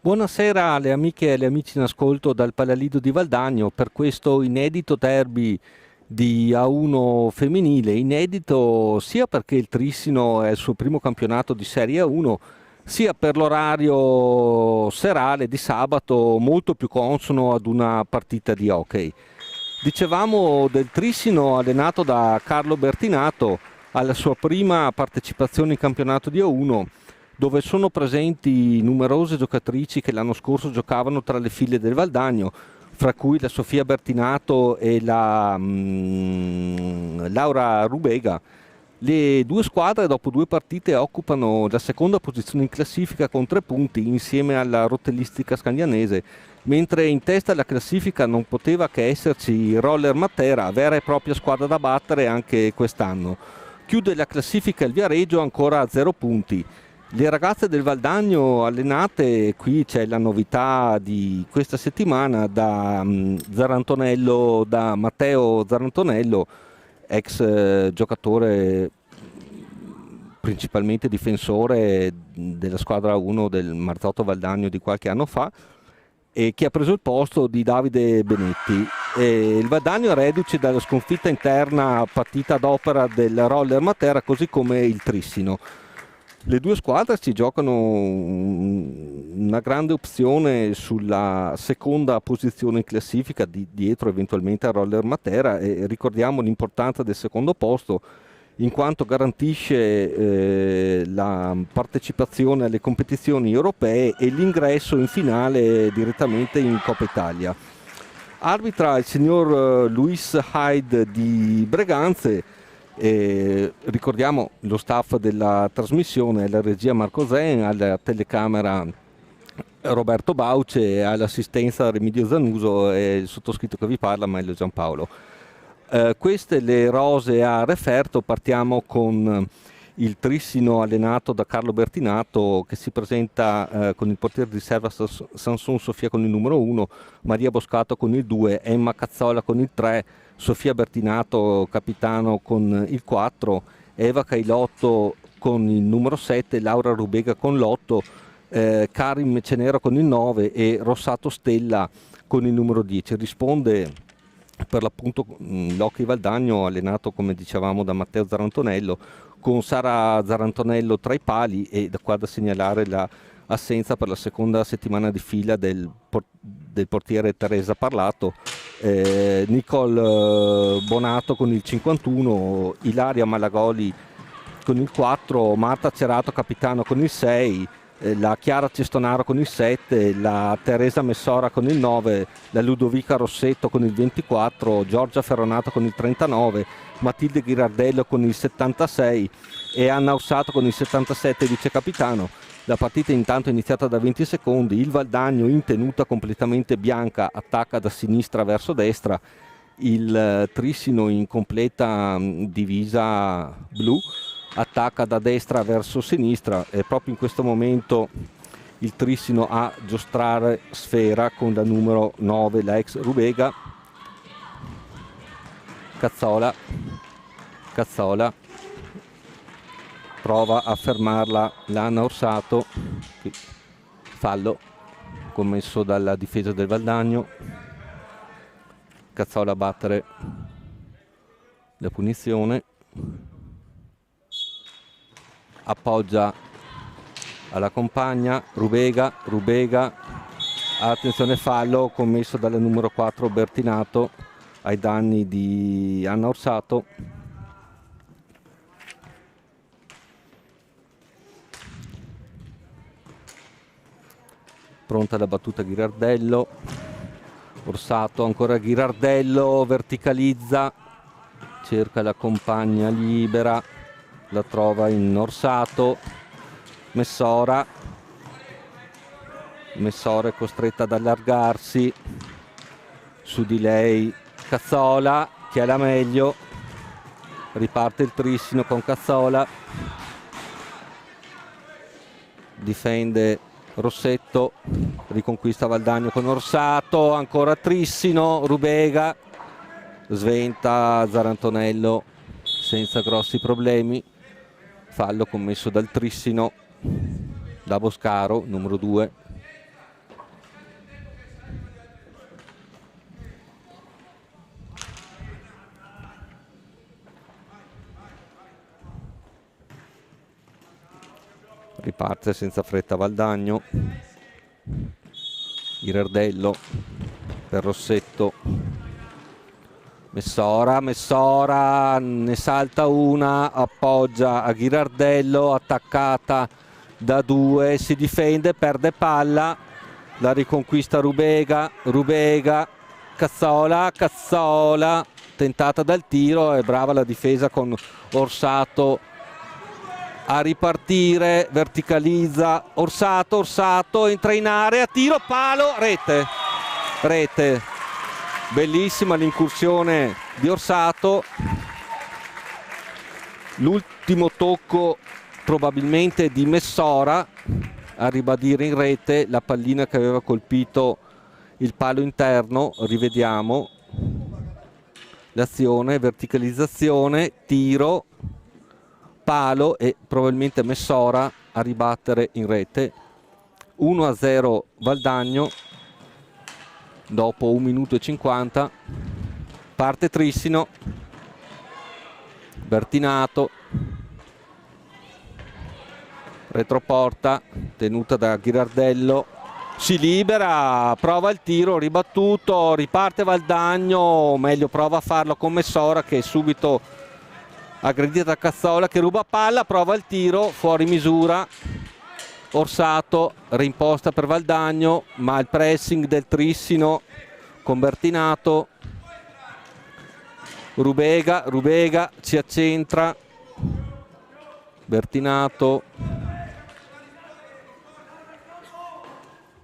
Buonasera alle amiche e agli amici in ascolto dal Palalido di Valdagno per questo inedito derby di A1 femminile, inedito sia perché il Trissino è il suo primo campionato di Serie A1, sia per l'orario serale di sabato molto più consono ad una partita di hockey. Dicevamo del Trissino allenato da Carlo Bertinato alla sua prima partecipazione in campionato di A1, dove sono presenti numerose giocatrici che l'anno scorso giocavano tra le file del Valdagno, fra cui la Sofia Bertinato e la Laura Rubega. Le due squadre dopo due partite occupano la seconda posizione in classifica con 3 punti insieme alla rotellistica scandianese, mentre in testa alla classifica non poteva che esserci Roller Matera, vera e propria squadra da battere anche quest'anno. Chiude la classifica il Viareggio ancora a 0 punti. Le ragazze del Valdagno allenate, qui c'è la novità di questa settimana, da Matteo Zarantonello, ex giocatore principalmente difensore della squadra 1 del Marzotto Valdagno di qualche anno fa, e che ha preso il posto di Davide Benetti. Il Valdagno è reduce dalla sconfitta interna partita ad opera del Roller Matera, così come il Trissino. Le due squadre si giocano una grande opzione sulla seconda posizione in classifica, dietro eventualmente al Roller Matera, e ricordiamo l'importanza del secondo posto in quanto garantisce la partecipazione alle competizioni europee e l'ingresso in finale direttamente in Coppa Italia. Arbitra il signor Luis Hyde di Breganze. Ricordiamo lo staff della trasmissione, alla regia Marco Zen, alla telecamera Roberto Bauce, all'assistenza Remidio Zanuso e il sottoscritto che vi parla, Maelio Giampaolo. Queste le rose a referto. Partiamo con il Trissino allenato da Carlo Bertinato, che si presenta con il portiere di riserva Sanson Sofia con il numero 1, Maria Boscato con il 2, Emma Cazzola con il 3, Sofia Bertinato capitano con il 4, Eva Cailotto con il numero 7, Laura Rubega con l'8, Karim Mecenero con il 9 e Rossato Stella con il numero 10. Risponde per l'appunto l'Hockey Valdagno, allenato come dicevamo da Matteo Zarantonello, con Sara Zarantonello tra i pali, e da qua da segnalare l'assenza per la seconda settimana di fila del portiere Teresa Parlato, Nicole Bonato con il 51, Ilaria Malagoli con il 4, Marta Cerato capitano con il 6, la Chiara Cestonaro con il 7, la Teresa Messora con il 9, la Ludovica Rossetto con il 24, Giorgia Ferronato con il 39, Matilde Ghirardello con il 76 e Anna Orsato con il 77 vice capitano. La partita intanto è iniziata da 20 secondi, il Valdagno in tenuta completamente bianca attacca da sinistra verso destra, il Trissino in completa divisa blu attacca da destra verso sinistra, e proprio in questo momento il Trissino a giostrare sfera con la numero 9, la ex Rubega. Cazzola prova a fermarla l'Anna Orsato, fallo commesso dalla difesa del Valdagno. Cazzola a battere la punizione, appoggia alla compagna Rubega, attenzione, fallo commesso dalla numero 4 Bertinato ai danni di Anna Orsato. Pronta la battuta Ghirardello, Orsato, ancora Ghirardello, verticalizza, cerca la compagna libera, la trova in Orsato, Messora è costretta ad allargarsi, su di lei Cazzola che ha la meglio, riparte il Trissino con Cazzola, difende Rossetto, riconquista Valdagno con Orsato, ancora Trissino, Rubega sventa Zarantonello senza grossi problemi, fallo commesso dal Trissino, da Boscaro, numero 2. Riparte senza fretta Valdagno. Ghirardello per Rossetto. Messora ne salta una, appoggia a Ghirardello, attaccata da due, si difende, perde palla, la riconquista Rubega, Cazzola, tentata dal tiro, è brava la difesa con Orsato a ripartire, verticalizza Orsato, entra in area, tiro, palo, rete. Bellissima l'incursione di Orsato, l'ultimo tocco probabilmente di Messora a ribadire in rete la pallina che aveva colpito il palo interno. Rivediamo l'azione, verticalizzazione, tiro, palo e probabilmente Messora a ribattere in rete. 1-0 Valdagno dopo 1 minuto e 50. Parte Trissino, Bertinato, retroporta tenuta da Ghirardello, si libera, prova il tiro ribattuto, riparte Valdagno, meglio prova a farlo con Messora che è subito aggredita da Cazzola che ruba palla, prova il tiro fuori misura. Orsato rimposta per Valdagno, ma il pressing del Trissino con Bertinato. Rubega si accentra, Bertinato,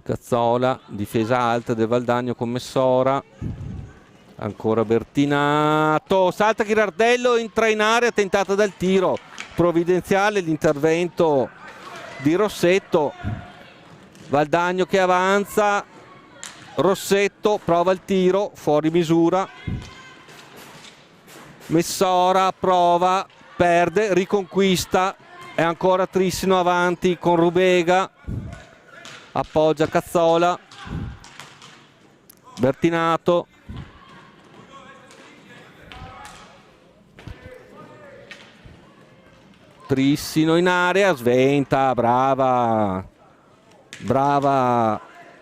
Cazzola, difesa alta del Valdagno con Messora, ancora Bertinato, salta Ghirardello, entra in area, tentata dal tiro, provvidenziale l'intervento di Rossetto. Valdagno che avanza, Rossetto prova il tiro fuori misura, Messora prova, perde, riconquista, è ancora Trissino avanti con Rubega, appoggia Cazzola, Bertinato, Trissino in area, sventa, brava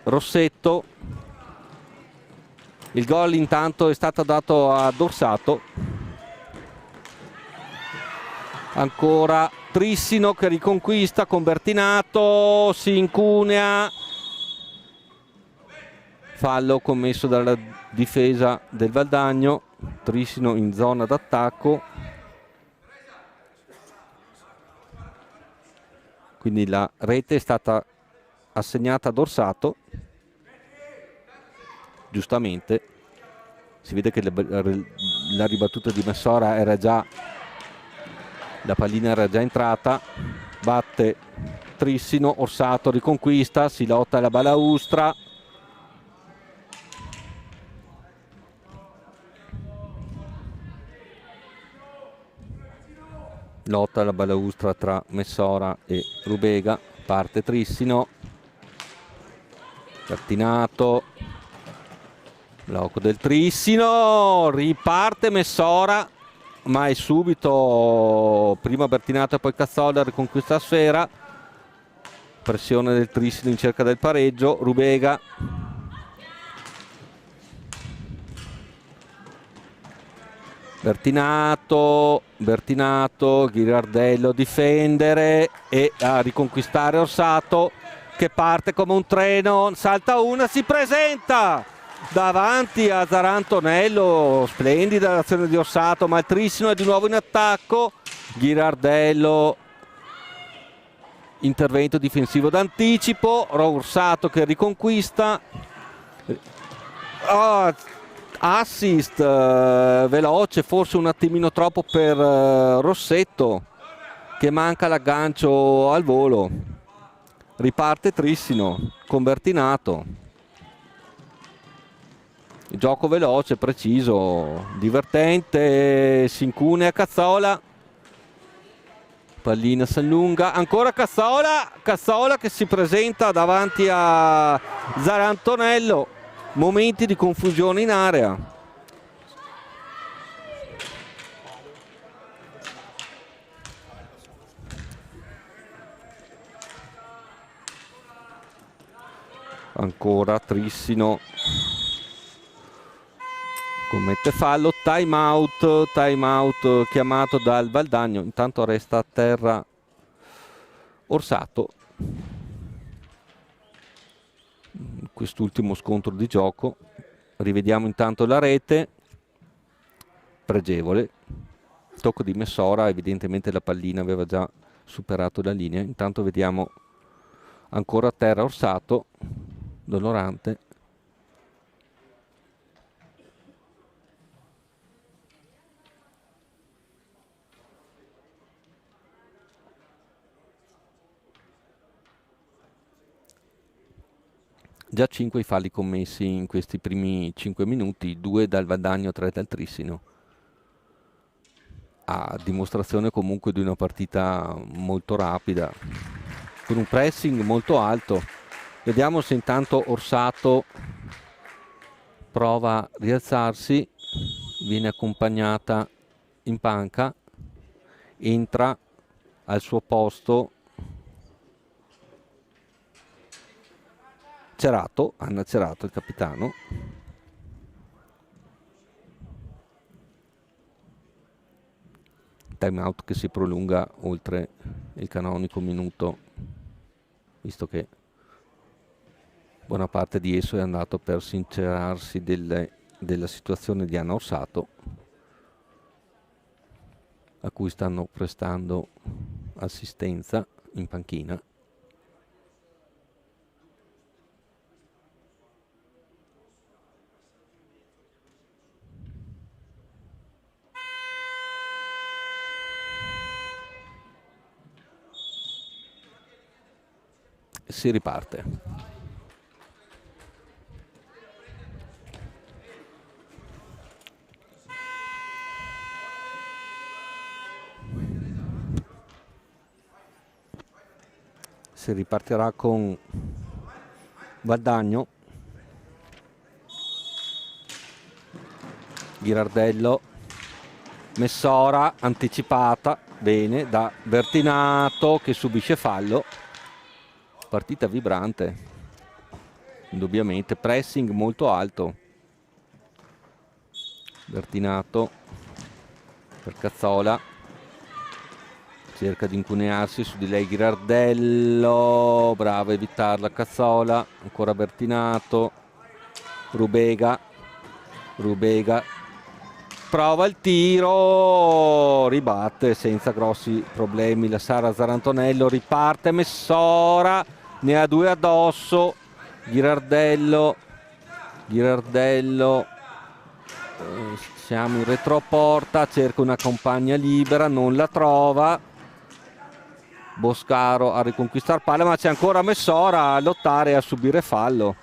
Rossetto. Il gol intanto è stato dato ad Orsato. Ancora Trissino che riconquista con Bertinato, si incunea, fallo commesso dalla difesa del Valdagno. Trissino in zona d'attacco, quindi la rete è stata assegnata ad Orsato, giustamente. Si vede che la ribattuta di Messora era già, la pallina era già entrata, batte Trissino, Orsato riconquista, si lotta alla balaustra, lotta alla balaustra tra Messora e Rubega, parte Trissino, Bertinato, blocco del Trissino, riparte Messora, ma è subito prima Bertinato e poi Cazzola riconquista la sfera, pressione del Trissino in cerca del pareggio. Rubega, Bertinato, Ghirardello difendere e a riconquistare Orsato che parte come un treno, salta una, si presenta davanti a Zarantonello, splendida l'azione di Orsato, ma il Trissino è di nuovo in attacco. Ghirardello, intervento difensivo d'anticipo, Orsato che riconquista, assist veloce, forse un attimino troppo per Rossetto che manca l'aggancio al volo. Riparte Trissino con Bertinato, gioco veloce, preciso, divertente, si incunea Cazzola, pallina si allunga, ancora Cazzola che si presenta davanti a Zarantonello, momenti di confusione in area. Ancora Trissino commette fallo, time out chiamato dal Valdagno. Intanto resta a terra Orsato. Quest'ultimo scontro di gioco, rivediamo intanto la rete, pregevole, tocco di Messora, evidentemente la pallina aveva già superato la linea. Intanto vediamo ancora a terra Orsato, dolorante. Già 5 i falli commessi in questi primi 5 minuti, 2 dal Valdagno, 3 dal Trissino. A dimostrazione comunque di una partita molto rapida, con un pressing molto alto. Vediamo se intanto Orsato prova a rialzarsi, viene accompagnata in panca, entra al suo posto Cerato, Anna Cerato, il capitano. Time out che si prolunga oltre il canonico minuto, visto che buona parte di esso è andato per sincerarsi della situazione di Anna Orsato, a cui stanno prestando assistenza in panchina. Si riparte. Si ripartirà con Valdagno, Ghirardello, Messora anticipata bene da Bertinato che subisce fallo. Partita vibrante, indubbiamente, pressing molto alto. Bertinato per Cazzola, cerca di incunearsi su di lei Ghirardello, brava a evitarla Cazzola, ancora Bertinato, Rubega prova il tiro, ribatte senza grossi problemi la Sara Zarantonello, riparte Messora, ne ha 2 addosso, Ghirardello, siamo in retroporta, cerca una compagna libera, non la trova, Boscaro a riconquistare palla, ma c'è ancora Messora a lottare e a subire fallo.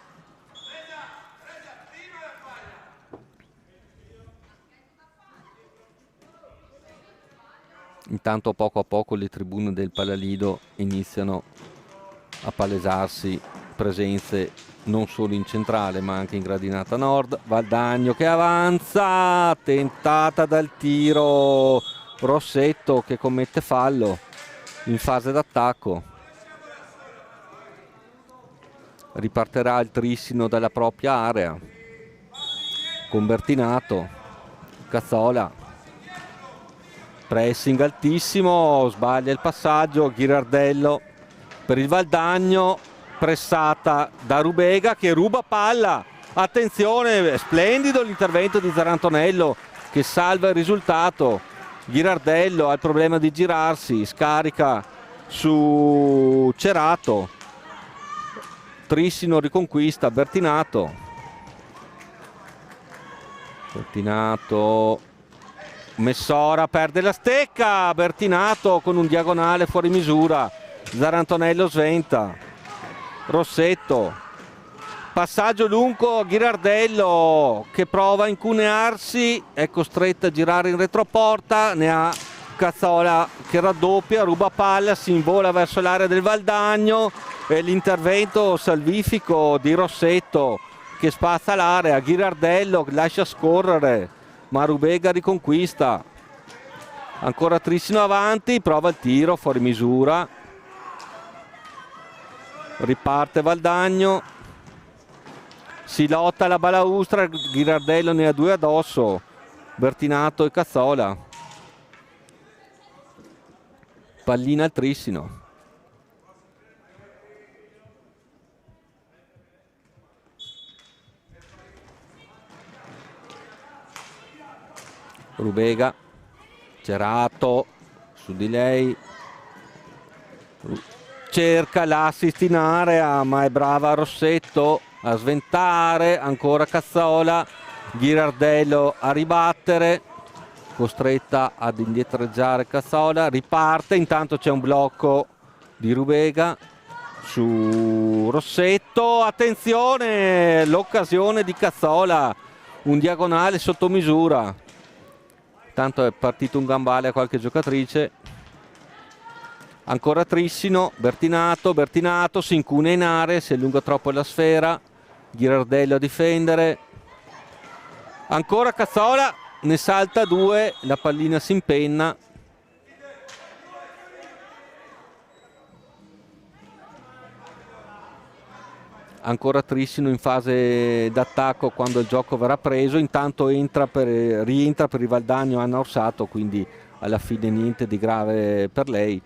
Intanto poco a poco le tribune del Palalido iniziano a palesarsi presenze non solo in centrale ma anche in gradinata nord. Valdagno che avanza, tentata dal tiro, Rossetto che commette fallo in fase d'attacco. Ripartirà il Trissino dalla propria area con Bertinato, Cazzola, pressing altissimo, sbaglia il passaggio, Ghirardello per il Valdagno, pressata da Rubega che ruba palla, attenzione, splendido l'intervento di Zarantonello che salva il risultato. Ghirardello ha il problema di girarsi, scarica su Cerato, Trissino riconquista Bertinato, Messora perde la stecca, Bertinato con un diagonale fuori misura, Zarantonello sventa, Rossetto, passaggio lungo, Ghirardello che prova a incunearsi, è costretto a girare in retroporta, ne ha Cazzola che raddoppia, ruba palla, si invola verso l'area del Valdagno e l'intervento salvifico di Rossetto che spazza l'area, Ghirardello lascia scorrere, ma Rubega riconquista, ancora Trissino avanti, prova il tiro fuori misura, riparte Valdagno, si lotta alla balaustra, Ghirardello ne ha due addosso, Bertinato e Cazzola. Pallina al Trissino. Rubega, Cerato su di lei, cerca l'assist in area ma è brava Rossetto a sventare, ancora Cazzola, Ghirardello a ribattere, costretta ad indietreggiare Cazzola, riparte, intanto c'è un blocco di Rubega su Rossetto, attenzione, l'occasione di Cazzola, un diagonale sotto misura. Tanto è partito un gambale a qualche giocatrice. Ancora Trissino, Bertinato si incuna in area, si allunga troppo la sfera, Ghirardello a difendere. Ancora Cazzola, ne salta due, la pallina si impenna. Ancora Trissino in fase d'attacco quando il gioco verrà preso, intanto rientra per il Valdagno Anna Orsato, quindi alla fine niente di grave per lei.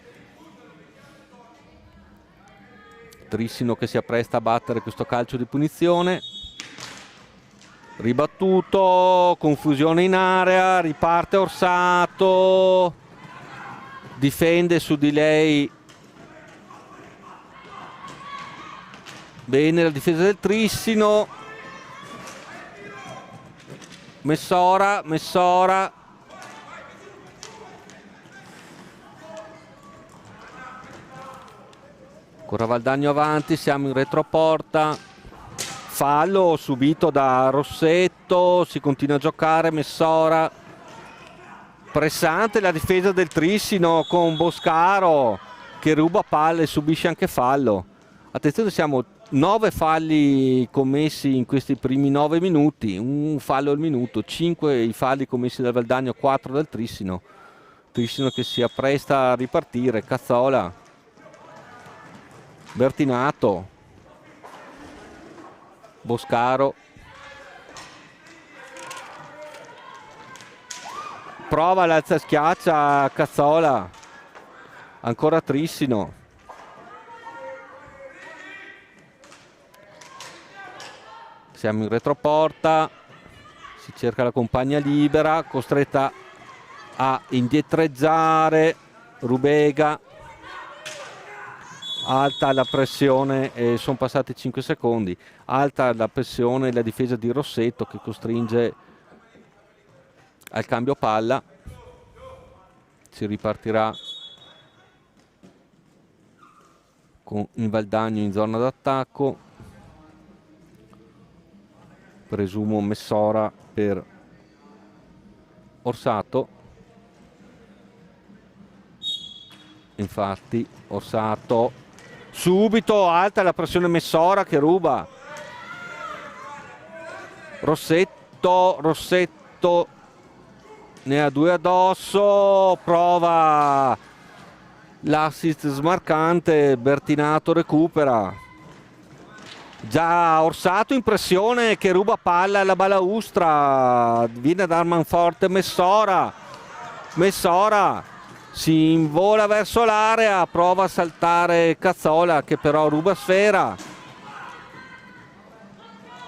Trissino che si appresta a battere questo calcio di punizione, ribattuto, confusione in area, riparte Orsato, difende su di lei. Bene la difesa del Trissino. Messora. Ancora Valdagno avanti, siamo in retroporta. Fallo subito da Rossetto, si continua a giocare, Messora. Pressante la difesa del Trissino con Boscaro che ruba palle e subisce anche fallo. Attenzione, siamo 9 falli commessi in questi primi 9 minuti, un fallo al minuto, 5 i falli commessi dal Valdagno, 4 dal Trissino. Trissino che si appresta a ripartire, Cazzola, Bertinato, Boscaro, prova l'alza schiaccia Cazzola, ancora Trissino. Siamo in retroporta, si cerca la compagna libera, costretta a indietreggiare Rubega, alta la pressione, sono passati 5 secondi, alta la pressione e la difesa di Rossetto che costringe al cambio palla, si ripartirà con il Valdagno in zona d'attacco. Presumo Messora per Orsato. Infatti Orsato subito, alta la pressione, Messora che ruba. Rossetto ne ha due addosso, prova l'assist smarcante, Bertinato recupera. Già Orsato in pressione che ruba palla alla balaustra, viene ad Armanforte Messora si invola verso l'area, prova a saltare Cazzola che però ruba sfera.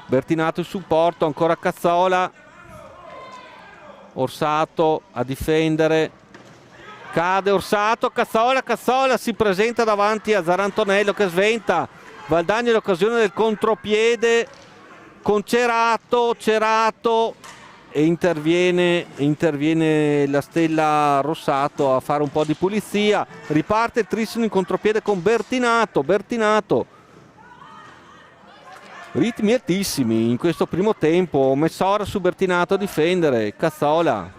Bertinato in supporto, ancora Cazzola, Orsato a difendere, cade Orsato, Cazzola si presenta davanti a Zarantonello che sventa. Valdagno l'occasione del contropiede con Cerato e interviene la stella Rossato a fare un po' di pulizia. Riparte Trissino in contropiede con Bertinato, ritmi altissimi in questo primo tempo. Messora su Bertinato a difendere, Cazzola,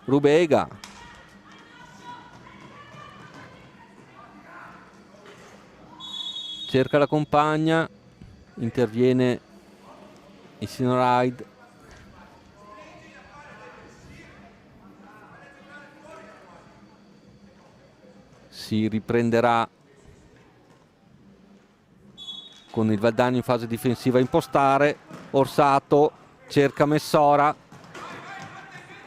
Rubega, cerca la compagna, interviene il signor Hyde, si riprenderà con il Valdagno in fase difensiva a impostare. Orsato cerca Messora,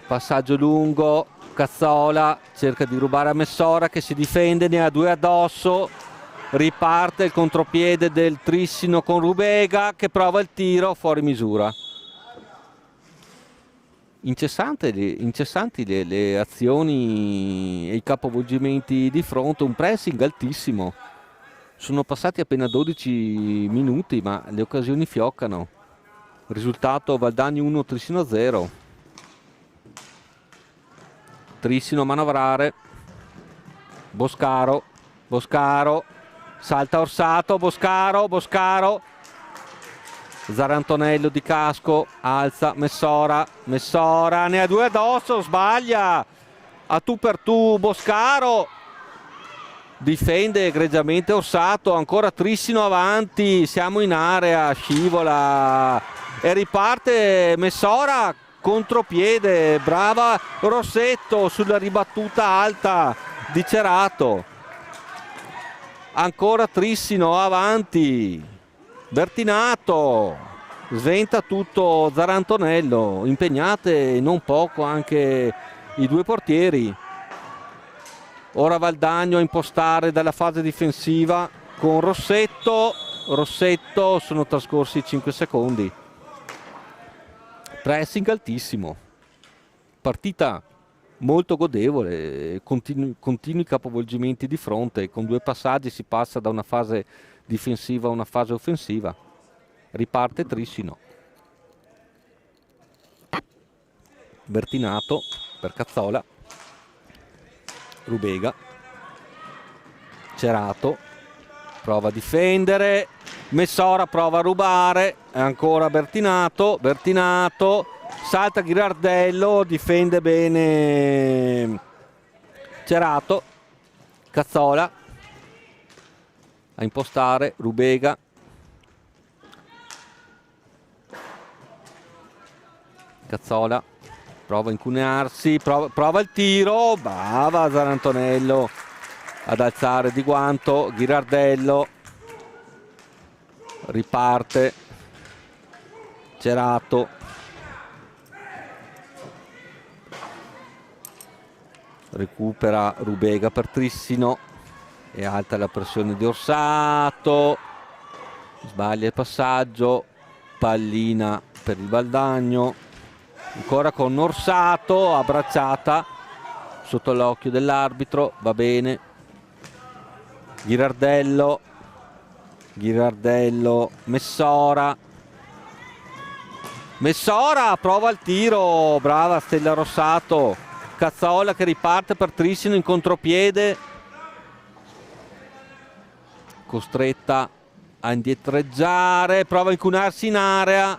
passaggio lungo, Cazzola cerca di rubare a Messora che si difende, ne ha due addosso, riparte il contropiede del Trissino con Rubega che prova il tiro fuori misura. Incessanti le azioni e i capovolgimenti di fronte, un pressing altissimo. Sono passati appena 12 minuti ma le occasioni fioccano. Risultato Valdagno 1, Trissino 0. Trissino a manovrare, Boscaro, salta Orsato, Boscaro, Zarantonello di casco, alza Messora, ne ha due addosso, sbaglia, a tu per tu Boscaro, difende egregiamente Orsato, ancora Trissino avanti, siamo in area, scivola e riparte Messora, contropiede, brava Rossetto sulla ribattuta alta di Cerato, ancora Trissino avanti, Bertinato sventa tutto Zarantonello, impegnate non poco anche i due portieri. Ora Valdagno a impostare dalla fase difensiva con Rossetto, sono trascorsi 5 secondi. Pressing altissimo, partita molto godevole, continui capovolgimenti di fronte, con due passaggi si passa da una fase difensiva a una fase offensiva. Riparte Trissino, Bertinato per Cazzola, Rubega, Cerato prova a difendere, Messora prova a rubare, ancora Bertinato, salta Ghirardello, difende bene Cerato, Cazzola a impostare, Rubega, Cazzola prova a incunearsi, prova il tiro, brava Zarantonello ad alzare di guanto, Ghirardello, riparte Cerato, recupera Rubega per Trissino e alta la pressione di Orsato, sbaglia il passaggio, pallina per il Valdagno, ancora con Orsato, abbracciata sotto l'occhio dell'arbitro, va bene, Ghirardello, Messora prova il tiro, brava Stella Rossato, Cazzola che riparte per Trissino in contropiede, costretta a indietreggiare, prova a incunarsi in area,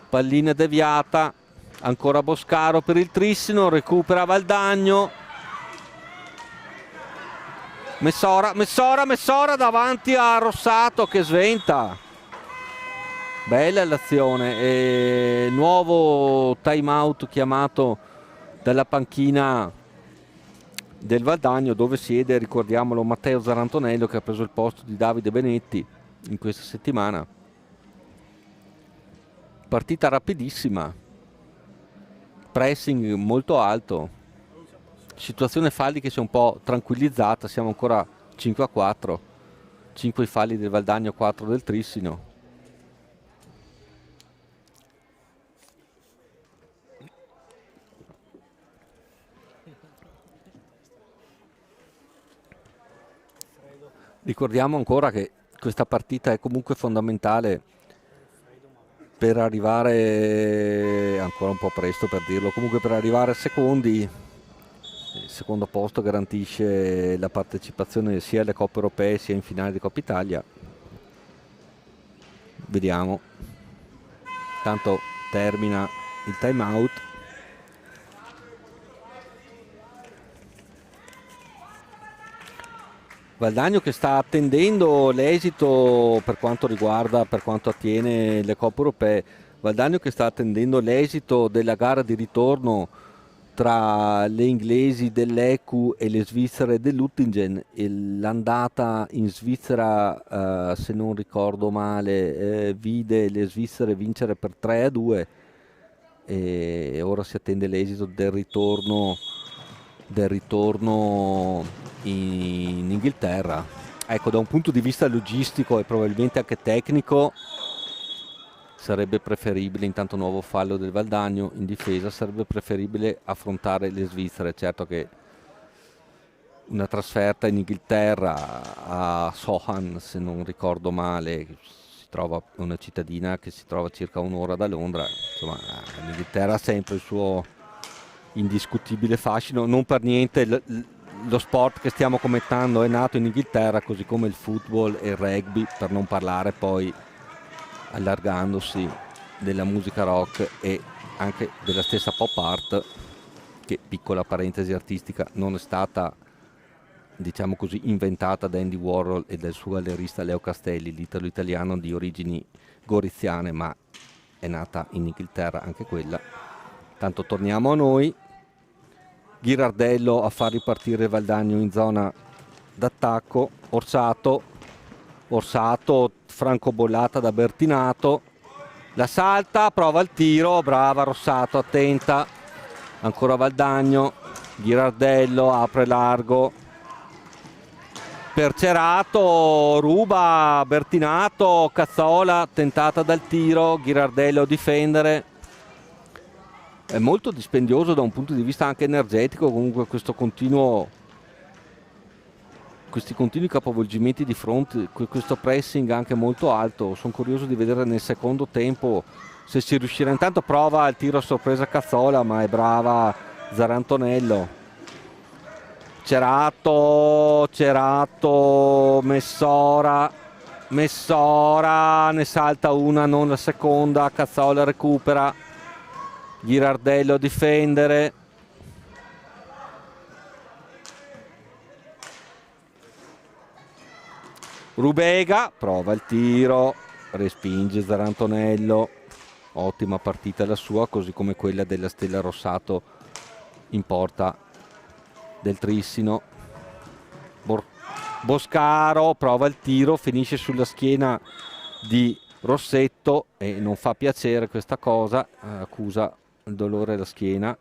pallina deviata, ancora Boscaro per il Trissino, recupera Valdagno, Messora davanti a Rossato che sventa, bella l'azione, e nuovo time out chiamato dalla panchina del Valdagno, dove siede, ricordiamolo, Matteo Zarantonello, che ha preso il posto di Davide Benetti in questa settimana. Partita rapidissima, pressing molto alto, situazione falli che si è un po' tranquillizzata, siamo ancora 5-4, 5 i falli del Valdagno, 4 del Trissino. Ricordiamo ancora che questa partita è comunque fondamentale per arrivare, ancora un po' presto per dirlo, comunque per arrivare secondi. Il secondo posto garantisce la partecipazione sia alle Coppe Europee sia in finale di Coppa Italia. Vediamo. Tanto termina il time out. Valdagno che sta attendendo l'esito per quanto attiene le Coppe Europee. Valdagno che sta attendendo l'esito della gara di ritorno tra le inglesi dell'Ecu e le svizzere dell'Uttingen. L'andata in Svizzera, se non ricordo male, vide le svizzere vincere per 3-2 e ora si attende l'esito del ritorno in Inghilterra. Ecco, da un punto di vista logistico e probabilmente anche tecnico sarebbe preferibile, intanto nuovo fallo del Valdagno in difesa, sarebbe preferibile affrontare le svizzere. Certo che una trasferta in Inghilterra a Sohan, se non ricordo male, si trova una cittadina che si trova circa un'ora da Londra, insomma l'Inghilterra ha sempre il suo indiscutibile fascino. Non per niente lo sport che stiamo commentando è nato in Inghilterra, così come il football e il rugby, per non parlare poi, allargandosi, della musica rock e anche della stessa pop art, che, piccola parentesi artistica, non è stata, diciamo così, inventata da Andy Warhol e dal suo gallerista Leo Castelli, l'italo-italiano di origini goriziane, ma è nata in Inghilterra anche quella. Tanto torniamo a noi. Ghirardello a far ripartire Valdagno in zona d'attacco. Orsato francobollata da Bertinato, la salta, prova il tiro, brava Rossato, attenta, ancora Valdagno, Ghirardello apre largo per Cerato, ruba Bertinato, Cazzola tentata dal tiro, Ghirardello a difendere. È molto dispendioso da un punto di vista anche energetico comunque questi continui capovolgimenti di fronte, questo pressing anche molto alto. Sono curioso di vedere nel secondo tempo se si riuscirà. Intanto prova il tiro a sorpresa Cazzola, ma è brava Zarantonello. Cerato, Messora, ne salta una, non la seconda, Cazzola recupera, Ghirardello a difendere. Rubega prova il tiro, respinge Zarantonello. Ottima partita la sua, così come quella della Stella Rossato in porta del Trissino. Boscaro prova il tiro, finisce sulla schiena di Rossetto e non fa piacere questa cosa, accusa il dolore alla schiena.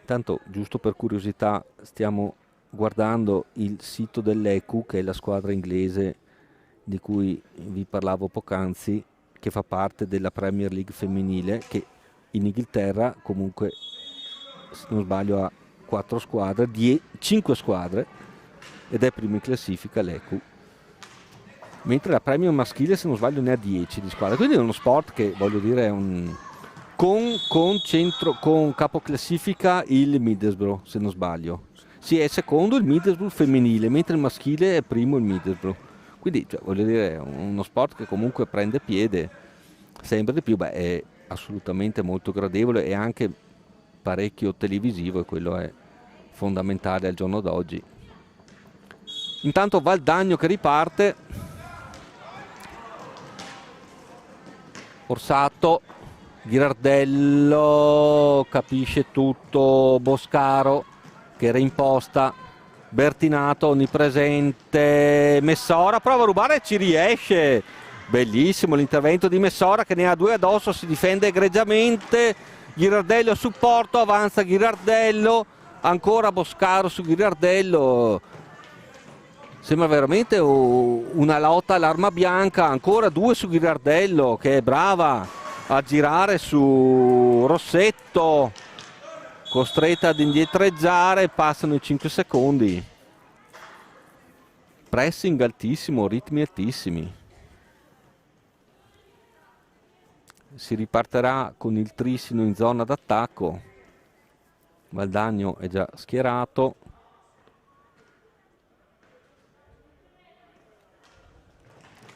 Intanto, giusto per curiosità, stiamo guardando il sito dell'Ecu, che è la squadra inglese di cui vi parlavo poc'anzi, che fa parte della Premier League femminile, che in Inghilterra comunque, se non sbaglio, ha 4 squadre, 5 squadre, ed è prima in classifica l'Ecu, mentre la Premier maschile, se non sbaglio, ne ha 10 di squadre. Quindi è uno sport che, voglio dire, è un con capo classifica il Middlesbrough, se non sbaglio. Sì, è secondo il Middlesbrough femminile, mentre il maschile è primo il Middlesbrough. Quindi, cioè, voglio dire, è uno sport che comunque prende piede sempre di più. Beh, è assolutamente molto gradevole e anche parecchio televisivo, e quello è fondamentale al giorno d'oggi. Intanto Valdagno che riparte. Orsato, Ghirardello capisce tutto, Boscaro che reimposta, Bertinato onnipresente, Messora prova a rubare e ci riesce. Bellissimo l'intervento di Messora, che ne ha 2 addosso, si difende egregiamente. Ghirardello a supporto, avanza Ghirardello, ancora Boscaro su Ghirardello. Sembra veramente una lotta all'arma bianca, ancora 2 su Ghirardello, che è brava a girare su Rossetto, costretta ad indietreggiare, passano i 5 secondi. Pressing altissimo, ritmi altissimi. Si ripartirà con il Trissino in zona d'attacco. Valdagno è già schierato.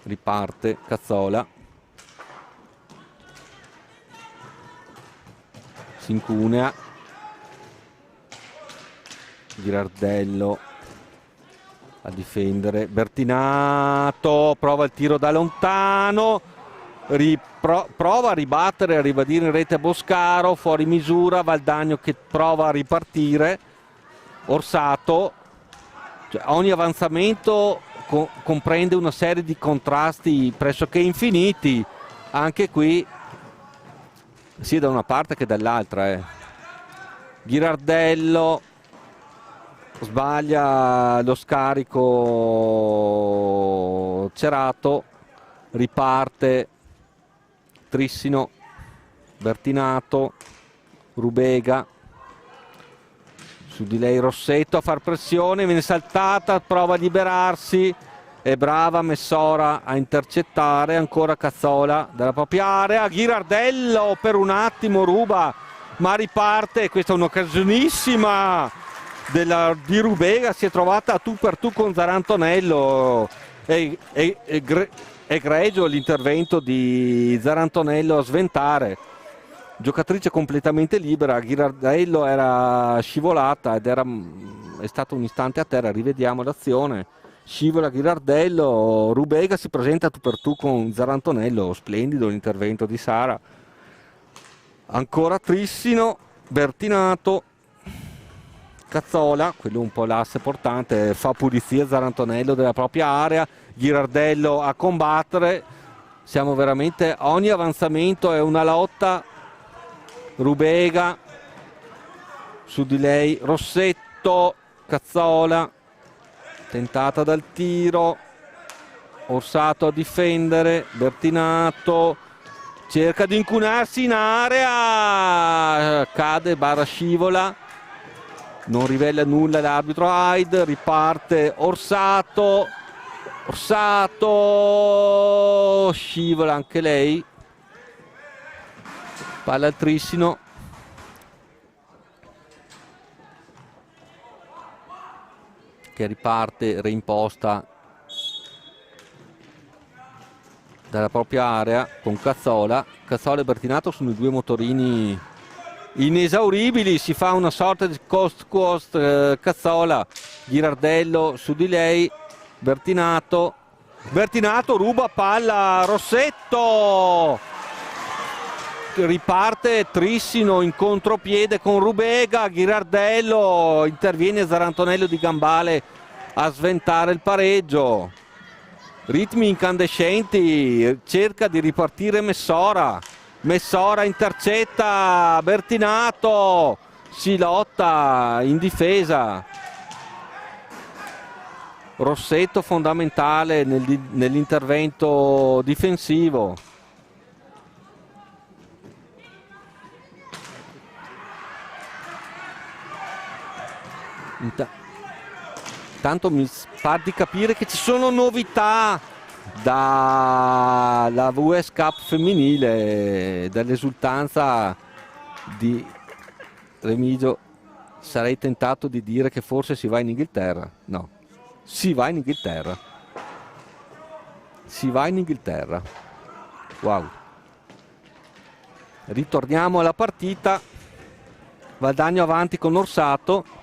Riparte Cazzola. Si incunea. Ghirardello a difendere. Bertinato prova il tiro da lontano. prova a ribattere, a ribadire in rete Boscaro, fuori misura, Valdagno che prova a ripartire, Orsato, cioè, ogni avanzamento comprende una serie di contrasti pressoché infiniti, anche qui sia da una parte che dall'altra. Ghirardello sbaglia lo scarico, Cerato, riparte Trissino, Bertinato, Rubega, su di lei Rossetto a far pressione, viene saltata, prova a liberarsi, è brava Messora a intercettare, ancora Cazzola dalla propria area, Ghirardello per un attimo ruba, ma riparte, questa è un'occasionissima di Rubega, si è trovata a tu per tu con Zarantonello, è egregio l'intervento di Zarantonello a sventare, giocatrice completamente libera, Ghirardello era scivolata ed è stato un istante a terra, rivediamo l'azione, scivola Ghirardello, Rubega si presenta tu per tu con Zarantonello, splendido l'intervento di Sara, ancora Trissino, Bertinato, Cazzola, quello un po' l'asse portante, fa pulizia Zarantonello della propria area, Ghirardello a combattere, siamo veramente, ogni avanzamento è una lotta, Rubega, su di lei Rossetto, Cazzola, tentata dal tiro, Orsato a difendere, Bertinato, cerca di incunarsi in area, cade, barra scivola, non rivela nulla l'arbitro Hyde, riparte Orsato, scivola anche lei, palla al Trissino, che riparte, reimposta dalla propria area con Cazzola e Bertinato sono i due motorini inesauribili, si fa una sorta di cost Cazzola, Ghirardello su di lei, Bertinato ruba palla, Rossetto, riparte Trissino in contropiede con Rubega, Ghirardello, interviene Zarantonello di Gambale a sventare il pareggio, ritmi incandescenti, cerca di ripartire Messora intercetta Bertinato, si lotta in difesa, Rossetto fondamentale nell'intervento difensivo, intanto mi fa di capire che ci sono novità dalla US Cup femminile, dall'esultanza di Remigio. Sarei tentato di dire che forse si va in Inghilterra. No, si va in Inghilterra. Wow. Ritorniamo alla partita, Valdagno avanti con Orsato,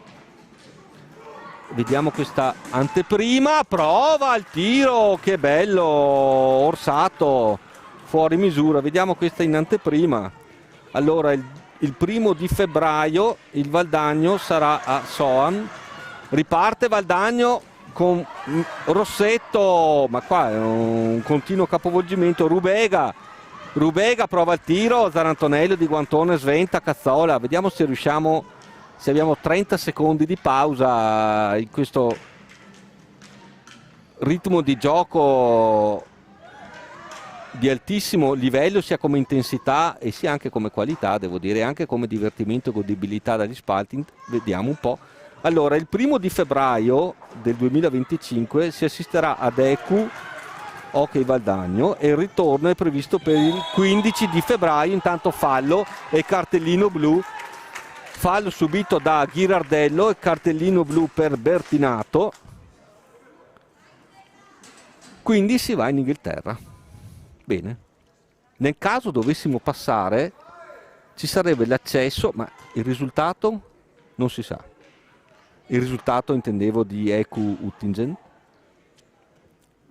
vediamo questa anteprima, prova il tiro, che bello Orsato, fuori misura, vediamo questa in anteprima. Allora il 1° di febbraio il Valdagno sarà a Soan, riparte Valdagno con Rossetto, ma qua è un continuo capovolgimento, Rubega prova il tiro, Zarantonello di Guantone sventa Cazzola, vediamo se riusciamo, se abbiamo 30 secondi di pausa in questo ritmo di gioco di altissimo livello sia come intensità e sia anche come qualità, devo dire, anche come divertimento e godibilità dagli spalti. Vediamo un po'. Allora, il 1° di febbraio del 2025 si assisterà ad ECU Hockey Valdagno e il ritorno è previsto per il 15 di febbraio, intanto fallo e cartellino blu, fallo subito da Ghirardello e cartellino blu per Bertinato, quindi si va in Inghilterra. Bene, nel caso dovessimo passare ci sarebbe l'accesso, ma il risultato non si sa, il risultato intendevo di ECU Uttingen,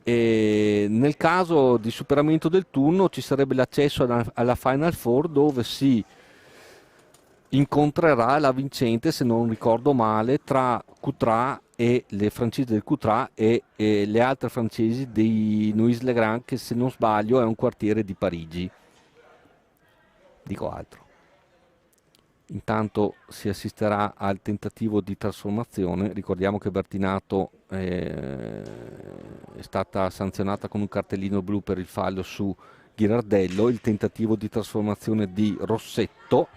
e e nel caso di superamento del turno ci sarebbe l'accesso alla Final Four, dove si incontrerà la vincente, se non ricordo male, tra Coutras e le francesi del Coutras e le altre francesi di Noisy-le-Grand, che se non sbaglio è un quartiere di Parigi. Dico altro. Intanto si assisterà al tentativo di trasformazione. Ricordiamo che Bertinato è stata sanzionata con un cartellino blu per il fallo su Ghirardello. Il tentativo di trasformazione di Rossetto.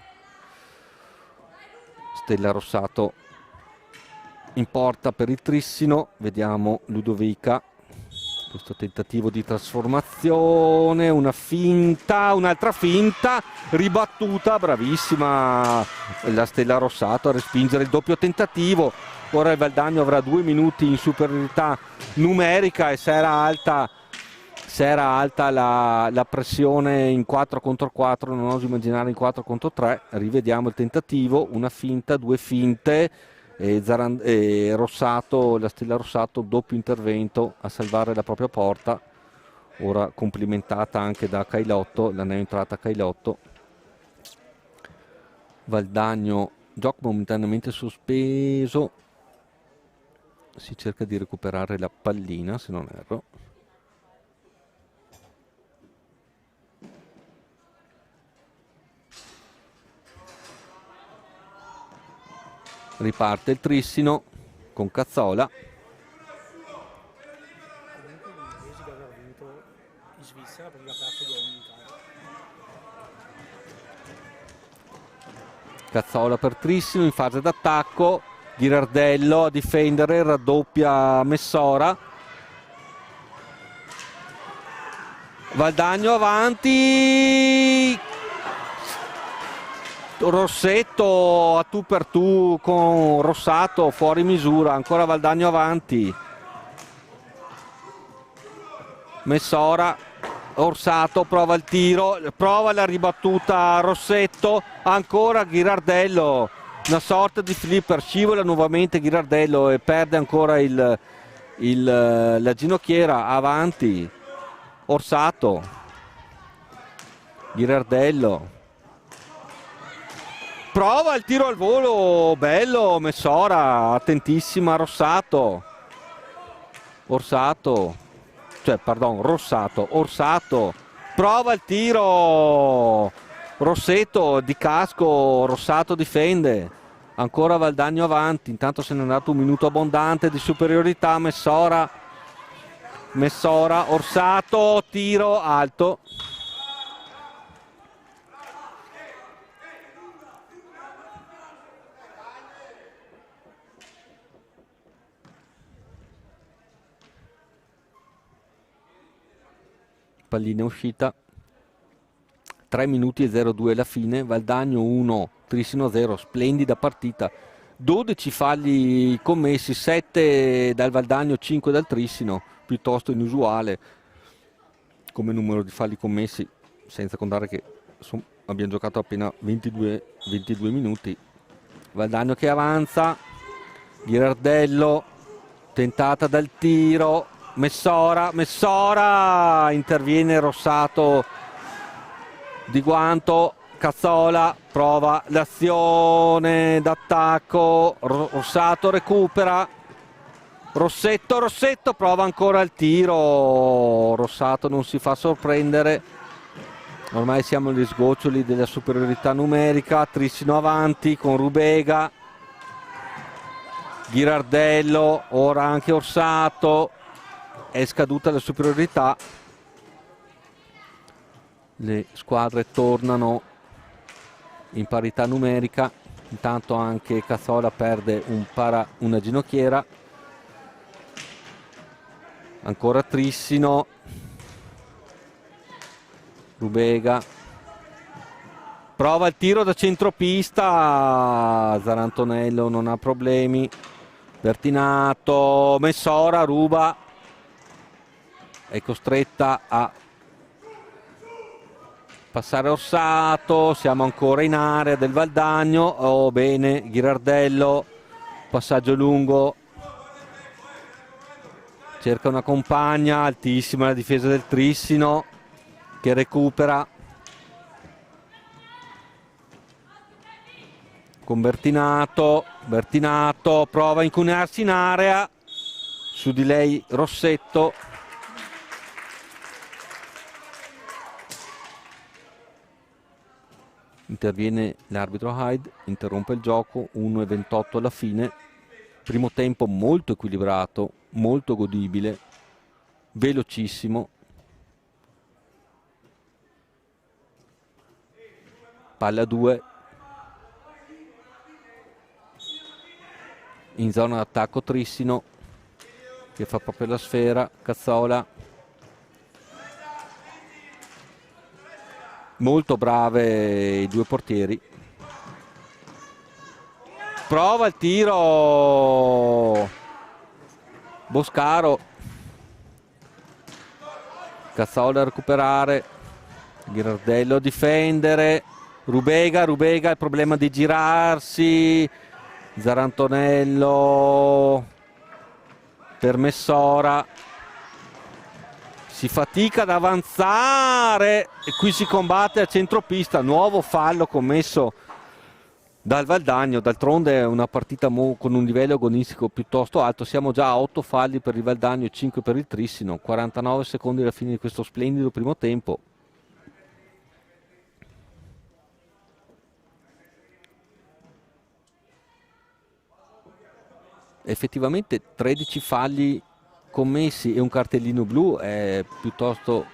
Stella Rossato in porta per il Trissino. Vediamo Ludovica. Questo tentativo di trasformazione, una finta, un'altra finta, ribattuta, bravissima la Stella Rossato a respingere il doppio tentativo. Ora il Valdagno avrà 2 minuti in superiorità numerica, e se era alta la pressione in 4 contro 4, non oso immaginare in 4 contro 3. Rivediamo il tentativo, una finta, 2 finte. Rossato, la Stella Rossato, doppio intervento a salvare la propria porta, ora complimentata anche da Cailotto, la neoentrata Cailotto. Valdagno, gioco momentaneamente sospeso, si cerca di recuperare la pallina, se non erro. Riparte il Trissino con Cazzola. Comunque l'inglese che aveva vinto in Svizzera perché ha perso gol in Italia. Cazzola per Trissino in fase d'attacco. Ghirardello a difendere, raddoppia Messora. Valdagno avanti. Rossetto a tu per tu con Rossato, fuori misura, ancora Valdagno avanti. Messora, Orsato prova il tiro, prova la ribattuta Rossetto, ancora Ghirardello, una sorta di flipper, scivola nuovamente Ghirardello e perde ancora la ginocchiera. Avanti Orsato, Ghirardello, prova il tiro al volo, bello Messora, attentissima Rossato. Orsato, prova il tiro, Rossetto di casco, Rossato difende, ancora Valdagno avanti, intanto se n'è andato un minuto abbondante di superiorità. Messora, Orsato, tiro alto. Pallina uscita. 3 minuti e 02 alla fine. Valdagno 1, Trissino 0, splendida partita. 12 falli commessi, 7 dal Valdagno, 5 dal Trissino, piuttosto inusuale come numero di falli commessi, senza contare che abbiamo giocato appena 22 minuti. Valdagno che avanza, Ghirardello, tentata dal tiro, Messora, interviene Rossato di guanto, Cazzola prova l'azione d'attacco, Rossato recupera, Rossetto prova ancora il tiro, Rossato non si fa sorprendere, ormai siamo agli sgoccioli della superiorità numerica. Trissino avanti con Rubega, Ghirardello, ora anche Orsato, è scaduta la superiorità, le squadre tornano in parità numerica. Intanto anche Cazzola perde una ginocchiera, ancora Trissino, Rubega prova il tiro da centropista, Zarantonello non ha problemi, Bertinato, Messora ruba, è costretta a passare Orsato, siamo ancora in area del Valdagno. Oh bene, Ghirardello, passaggio lungo, cerca una compagna, altissima la difesa del Trissino che recupera con Bertinato. Bertinato prova a incunearsi in area, su di lei Rossetto. Interviene l'arbitro Hyde, interrompe il gioco, 1:28 alla fine. Primo tempo molto equilibrato, molto godibile, velocissimo. Palla 2. In zona d'attacco Trissino che fa proprio la sfera. Cazzola. Molto brave i due portieri. Prova il tiro Boscaro. Cazzola a recuperare, Ghirardello a difendere, Rubega il problema di girarsi, Zarantonello per Messora, si fatica ad avanzare e qui si combatte a centropista. Nuovo fallo commesso dal Valdagno. D'altronde è una partita con un livello agonistico piuttosto alto. Siamo già a 8 falli per il Valdagno e 5 per il Trissino. 49 secondi alla fine di questo splendido primo tempo. Effettivamente 13 falli commessi e un cartellino blu è piuttosto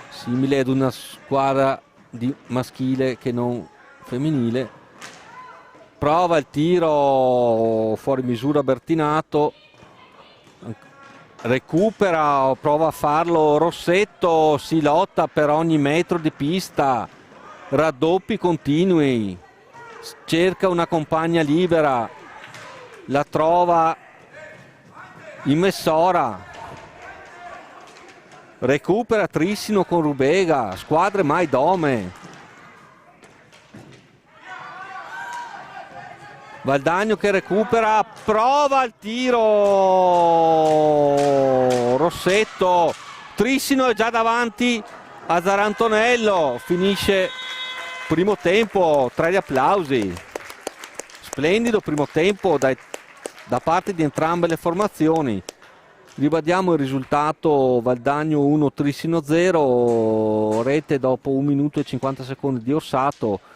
simile ad una squadra maschile che non femminile. Prova il tiro fuori misura Bertinato, recupera, prova a farlo Rossetto, si lotta per ogni metro di pista, raddoppi continui, cerca una compagna libera, la trova in Messora, recupera Trissino con Rubega, squadre mai dome. Valdagno che recupera, prova il tiro Rossetto, Trissino è già davanti a Zarantonello, finisce primo tempo, 3 di applausi. Splendido primo tempo da parte di entrambe le formazioni. Ribadiamo il risultato: Valdagno 1, Trissino 0, rete dopo 1 minuto e 50 secondi di Orsato.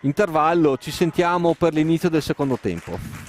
Intervallo, ci sentiamo per l'inizio del secondo tempo.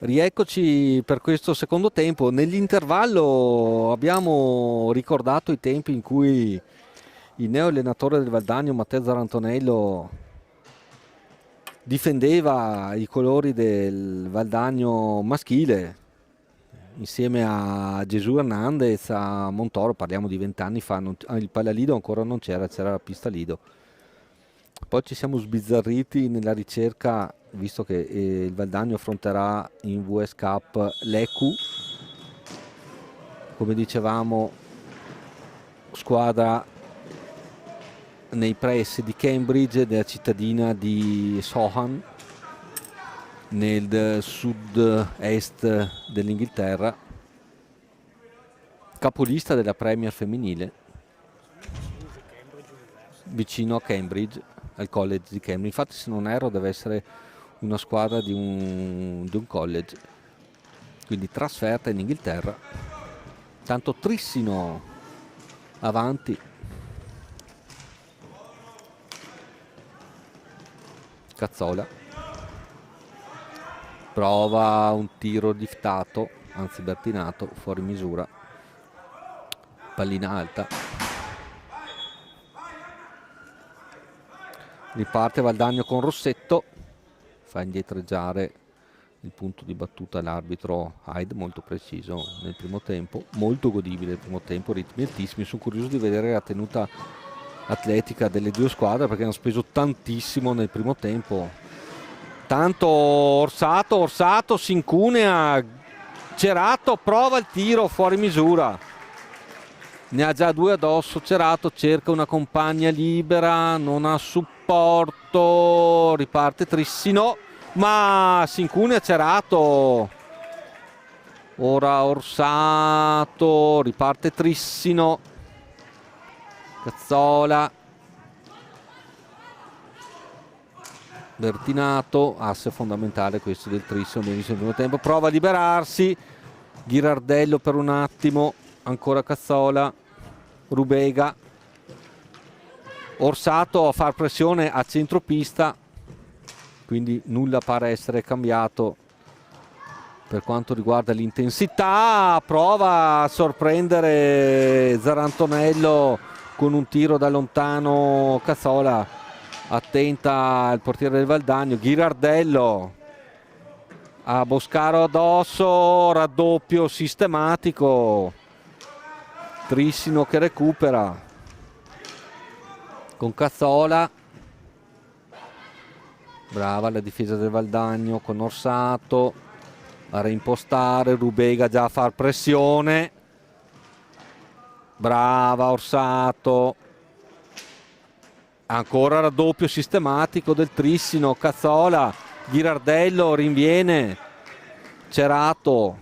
Rieccoci per questo secondo tempo. Nell'intervallo abbiamo ricordato i tempi in cui il neo allenatore del Valdagno, Matteo Zarantonello, difendeva i colori del Valdagno maschile insieme a Gesù Hernandez, a Montoro. Parliamo di 20 anni fa, il Palalido ancora non c'era la pista Lido. Poi ci siamo sbizzarriti nella ricerca, visto che il Valdagno affronterà in VS Cup l'ECU, come dicevamo, squadra nei pressi di Cambridge, della cittadina di Soham, nel sud-est dell'Inghilterra, capolista della Premier femminile, vicino a Cambridge, al college di Cambridge. Infatti, se non erro, deve essere una squadra di un college, quindi trasferta in Inghilterra. Tanto Trissino avanti, Cazzola prova un tiro liftato, anzi bertinato, fuori misura, pallina alta, riparte Valdagno con Rossetto, fa indietreggiare il punto di battuta l'arbitro Hyde, molto preciso nel primo tempo, molto godibile il primo tempo, ritmi altissimi. Sono curioso di vedere la tenuta atletica delle due squadre, perché hanno speso tantissimo nel primo tempo. Tanto Orsato si incunea, Cerato prova il tiro fuori misura, ne ha già due addosso. Cerato cerca una compagna libera, non ha supporto, riparte Trissino, ma si incunea Cerato. Ora Orsato, riparte Trissino, Cazzola, Bertinato, asse fondamentale questo del Trissino, benissimo nel primo tempo, prova a liberarsi, Ghirardello per un attimo, ancora Cazzola, Rubega, Orsato a far pressione a centropista, quindi nulla pare essere cambiato per quanto riguarda l'intensità. Prova a sorprendere Zarantonello con un tiro da lontano Cazzola, attenta il portiere del Valdagno, Ghirardello a Boscaro addosso, raddoppio sistematico, Trissino che recupera con Cazzola, brava la difesa del Valdagno con Orsato a reimpostare, Rubega già a far pressione, brava Orsato, ancora raddoppio sistematico del Trissino, Cazzola, Ghirardello rinviene, Cerato,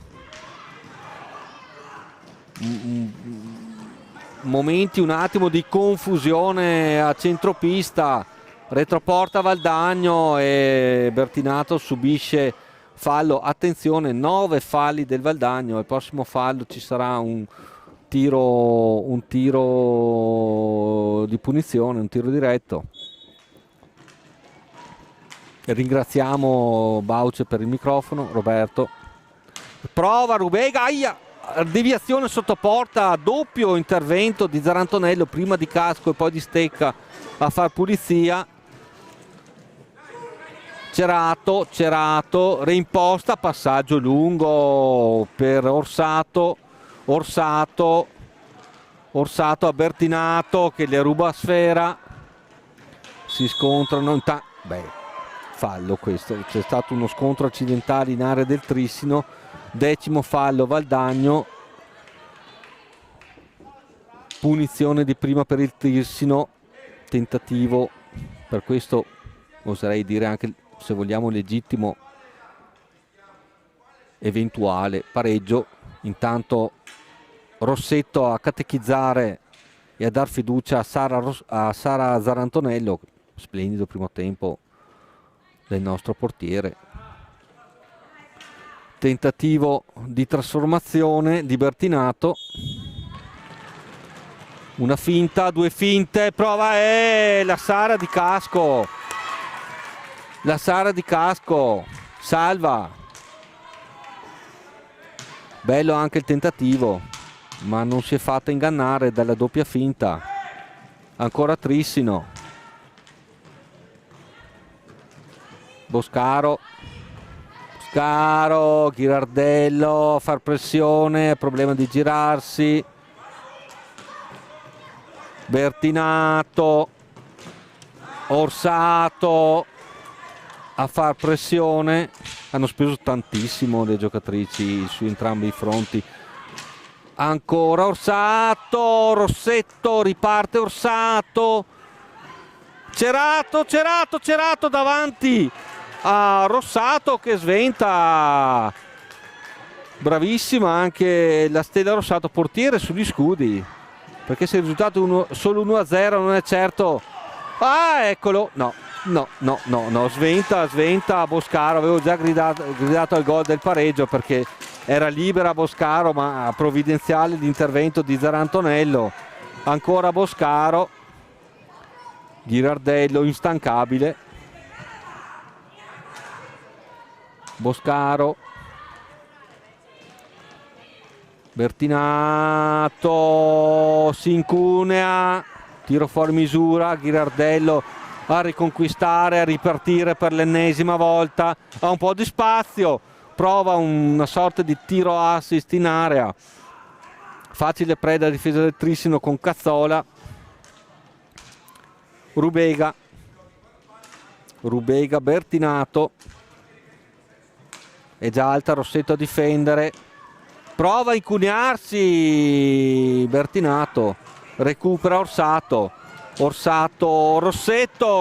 momenti un attimo di confusione a centropista, retroporta Valdagno e Bertinato subisce fallo. Attenzione, 9 falli del Valdagno, al prossimo fallo ci sarà un tiro di punizione, un tiro diretto. Ringraziamo Bauce per il microfono, Roberto. Prova Rubega, aia, deviazione sotto porta, doppio intervento di Zarantonello, prima di Casco e poi di Stecca a far pulizia. Cerato, reimposta, passaggio lungo per Orsato a Bertinato che le ruba a sfera, si scontrano, fallo questo, c'è stato uno scontro accidentale in area del Trissino, 10° fallo Valdagno, punizione di prima per il Trissino, tentativo, per questo oserei dire anche, se vogliamo, legittimo eventuale pareggio. Intanto Rossetto a catechizzare e a dar fiducia a Sara Zarantonello, splendido primo tempo del nostro portiere. Tentativo di trasformazione di Bertinato, una finta, due finte, prova la Sara di Casco, salva, bello anche il tentativo, ma non si è fatta ingannare dalla doppia finta. Ancora Trissino, Boscaro, Ghirardello a far pressione, problema di girarsi, Bertinato, Orsato a far pressione. Hanno speso tantissimo le giocatrici su entrambi i fronti. Ancora Orsato, Rossetto, riparte Orsato, Cerato davanti a Rossato che sventa. Bravissima anche la Stella Rossato, portiere sugli scudi, perché se il risultato è solo 1-0 non è certo. Ah, eccolo, no, sventa Boscaro. Avevo già gridato al gol del pareggio perché era libera Boscaro, ma provvidenziale l'intervento di Zarantonello. Ancora Boscaro, Ghirardello instancabile, Boscaro, Bertinato si incunea, tiro fuori misura, Ghirardello a riconquistare, a ripartire per l'ennesima volta, ha un po' di spazio, prova una sorta di tiro assist in area, facile preda a difesa del Trissino con Cazzola. Rubega, Bertinato, è già alta Rossetto a difendere, prova a incunearsi Bertinato, recupera Orsato, Rossetto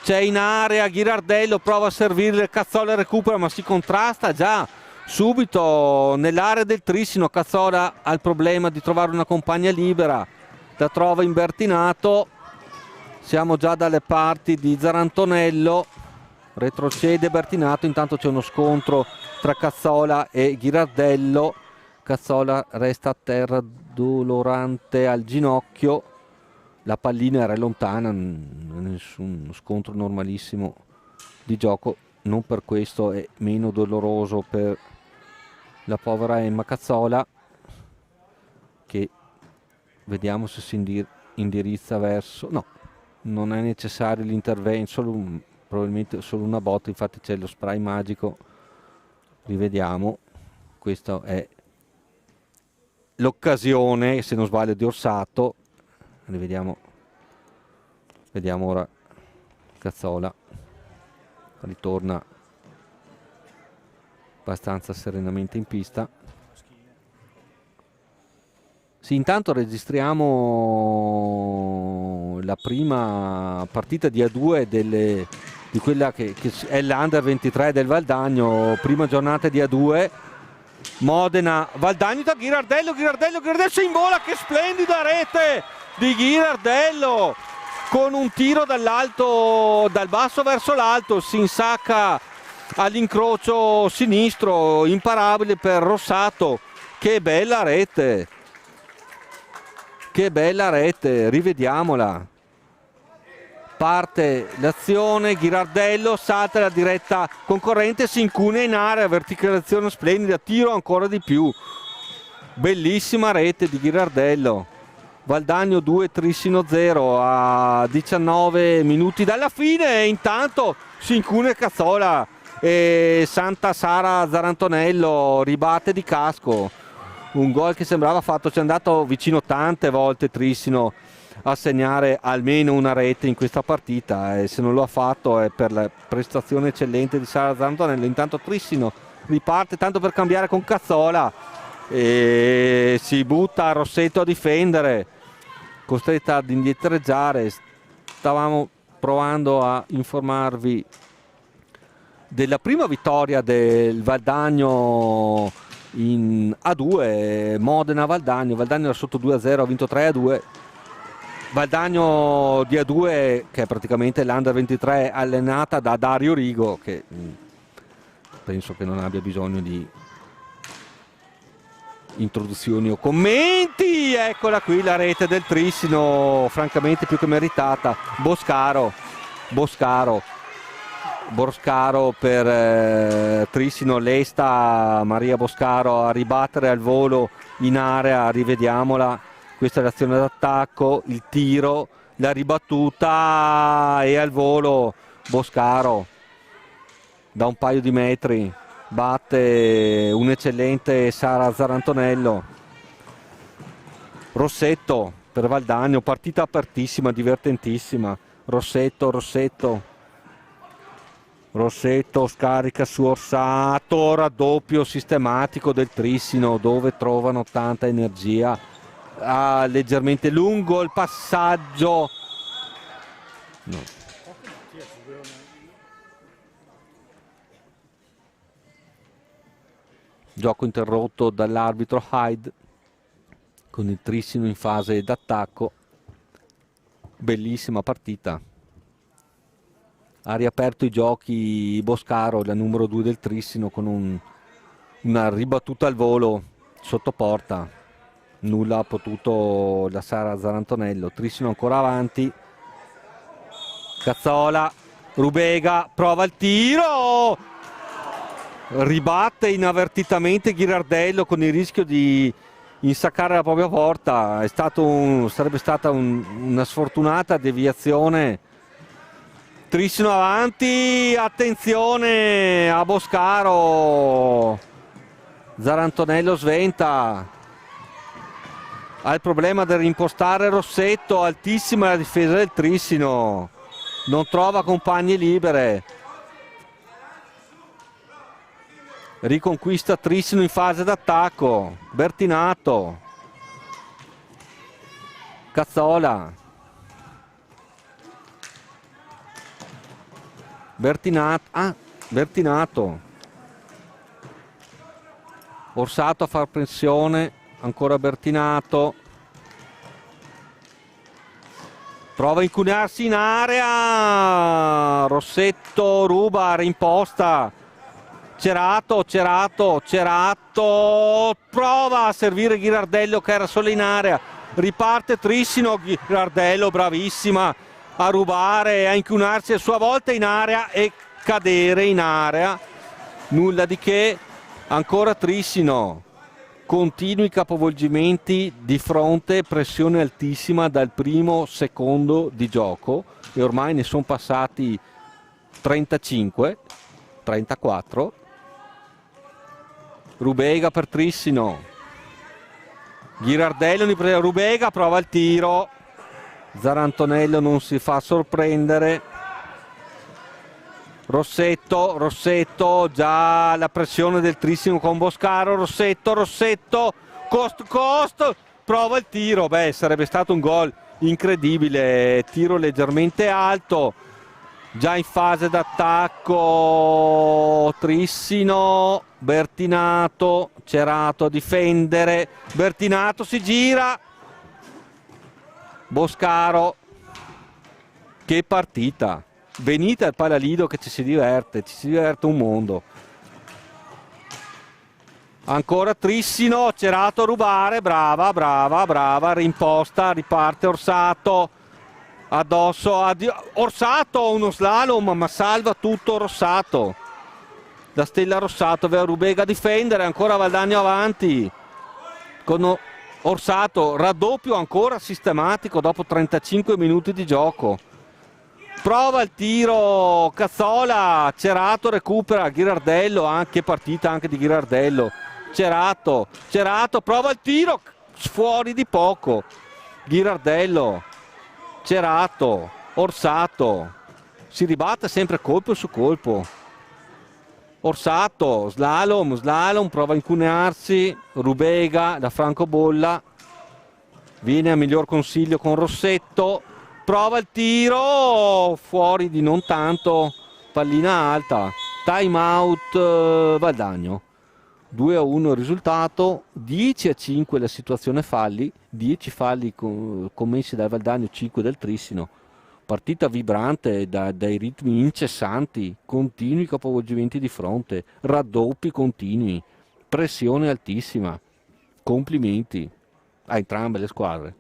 c'è in area, Ghirardello prova a servire, Cazzola recupera ma si contrasta già subito nell'area del Trissino. Cazzola ha il problema di trovare una compagna libera, la trova in Bertinato. Siamo già dalle parti di Zarantonello, retrocede Bertinato, intanto c'è uno scontro tra Cazzola e Ghirardello. Cazzola resta a terra dolorante al ginocchio, la pallina era lontana, nessun scontro normalissimo di gioco, non per questo è meno doloroso per la povera Emma Cazzola, che vediamo se si indirizza verso... no, non è necessario l'intervento, probabilmente solo una botta, infatti c'è lo spray magico, rivediamo, questa è l'occasione, se non sbaglio, di Orsato. Rivediamo, vediamo ora Cazzola ritorna abbastanza serenamente in pista. Sì, intanto registriamo la prima partita di A2 di quella che è l'Under 23 del Valdagno, prima giornata di A2. Modena, Valdagno da Ghirardello si invola, che splendida rete di Ghirardello con un tiro dall'alto, dal basso verso l'alto, si insacca all'incrocio sinistro, imparabile per Rossato. Che bella rete, rivediamola. Parte l'azione, Ghirardello salta la diretta concorrente, si incunea in area, verticalazione splendida, tiro ancora di più, bellissima rete di Ghirardello. Valdagno 2, Trissino 0 a 19 minuti dalla fine, e intanto si incunea Cazzola e Santa Sara Zarantonello ribatte di casco, un gol che sembrava fatto, ci è andato vicino tante volte Trissino a segnare almeno una rete in questa partita, e se non lo ha fatto è per la prestazione eccellente di Sara Zarantonello. Intanto Trissino riparte tanto per cambiare con Cazzola e si butta Rossetto a difendere, costretta ad indietreggiare. Stavamo provando a informarvi della prima vittoria del Valdagno in A2, Modena-Valdagno. Valdagno era sotto 2-0, ha vinto 3-2. Valdagno di A2 che è praticamente l'Under 23 allenata da Dario Rigo, che penso che non abbia bisogno di introduzioni o commenti. Eccola qui la rete del Trissino, francamente più che meritata. Boscaro Boscaro per Trissino, lesta Maria Boscaro a ribattere al volo in area, rivediamola, questa è l'azione d'attacco, il tiro, la ribattuta e al volo Boscaro da un paio di metri batte un'eccellente Sara Zarantonello. Rossetto per Valdagno, partita apertissima, divertentissima. Rossetto scarica su Orsato, raddoppio sistematico del Trissino dove trovano tanta energia. Leggermente lungo il passaggio. No. Gioco interrotto dall'arbitro Hyde con il Trissino in fase d'attacco. Bellissima partita. Ha riaperto i giochi Boscaro, la numero 2 del Trissino, con una ribattuta al volo sotto porta. Nulla ha potuto la Sara Zarantonello. Trissino ancora avanti. Cazzola, Rubega, prova il tiro! Ribatte inavvertitamente Ghirardello con il rischio di insaccare la propria porta. Sarebbe stata una sfortunata deviazione. Trissino avanti, attenzione a Boscaro. Zarantonello sventa. Ha il problema del rimpostare Rossetto, altissima la difesa del Trissino. Non trova compagne libere. Riconquista Trissino in fase d'attacco. Bertinato. Cazzola. Bertinato. Orsato a far pressione. Ancora Bertinato. Prova a incunearsi in area. Rossetto ruba, rimposta. Cerato. Prova a servire Ghirardello che era solo in area. Riparte Trissino. Ghirardello bravissima a rubare, a incunarsi a sua volta in area e cadere in area. Nulla di che. Ancora Trissino. Continui capovolgimenti di fronte, pressione altissima dal primo secondo di gioco e ormai ne sono passati 35, 34. Rubega per Trissino. Ghirardello Rubega prova il tiro. Zarantonello non si fa sorprendere. Rossetto, già la pressione del Trissino con Boscaro. Rossetto, Cost, prova il tiro. Beh, sarebbe stato un gol incredibile. Tiro leggermente alto. Già in fase d'attacco Trissino. Bertinato, Cerato a difendere. Bertinato si gira. Boscaro, che partita, venite al Palalido che ci si diverte un mondo. Ancora Trissino, Cerato a rubare, brava, rimposta, riparte Orsato, addosso, Orsato, uno slalom, ma salva tutto Rossato. La stella Rossato, aveva Rubega a difendere, ancora Valdagno avanti, con Orsato, raddoppio ancora sistematico dopo 35 minuti di gioco. Prova il tiro, Cazzola, Cerato recupera, Ghirardello, anche partita anche di Ghirardello. Cerato, prova il tiro, fuori di poco. Ghirardello, Cerato, Orsato, si ribatte sempre colpo su colpo. Orsato, slalom, prova a incunearsi, Rubega da francobolla, viene a miglior consiglio con Rossetto, prova il tiro, fuori di non tanto, pallina alta, time out Valdagno. 2-1 il risultato, 10-5 la situazione falli, 10 falli commessi dal Valdagno, 5 del Trissino. Partita vibrante dai ritmi incessanti, continui capovolgimenti di fronte, raddoppi continui, pressione altissima. Complimenti a entrambe le squadre.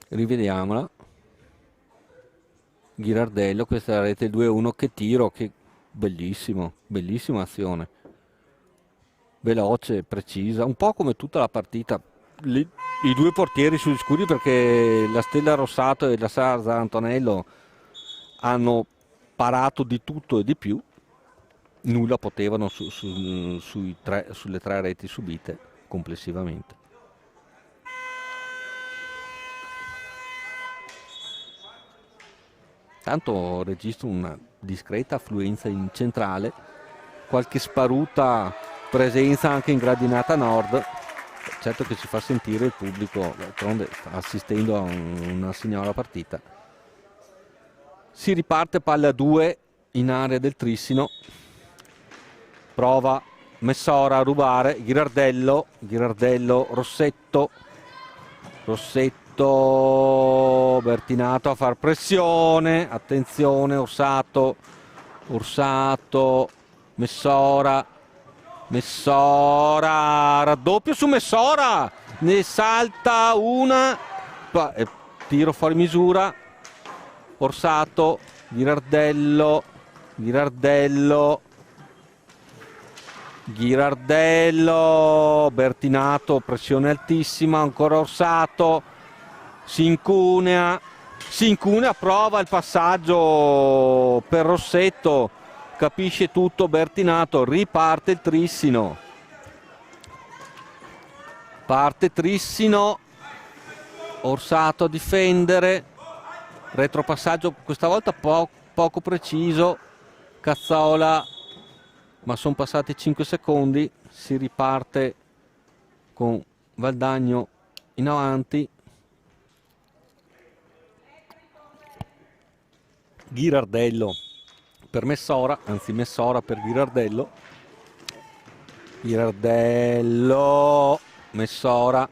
Rivediamola. Ghirardello, questa è la rete 2-1, che tiro, che bellissimo, bellissima azione. Veloce, precisa, un po' come tutta la partita. I due portieri sugli scudi, perché la Stella Rossato e la Sara Antonello hanno parato di tutto e di più. Nulla potevano sulle tre reti subite complessivamente. Tanto registro una discreta affluenza in centrale, qualche sparuta presenza anche in gradinata nord. Certo che si fa sentire il pubblico, d'altronde sta assistendo a una signora partita. Si riparte, palla 2 in area del Trissino. Prova Messora a rubare, Ghirardello, Rossetto, Bertinato a far pressione, attenzione, Orsato, Messora, raddoppio su Messora, ne salta una, tiro fuori misura, Orsato, Ghirardello, Bertinato, pressione altissima, ancora Orsato, si incunea, prova il passaggio per Rossetto, capisce tutto Bertinato, riparte il Trissino. Parte Trissino, Orsato a difendere, retropassaggio questa volta poco preciso, Cazzola, ma sono passati 5 secondi, si riparte con Valdagno in avanti. Ghirardello per Messora, anzi Messora per Ghirardello. Messora.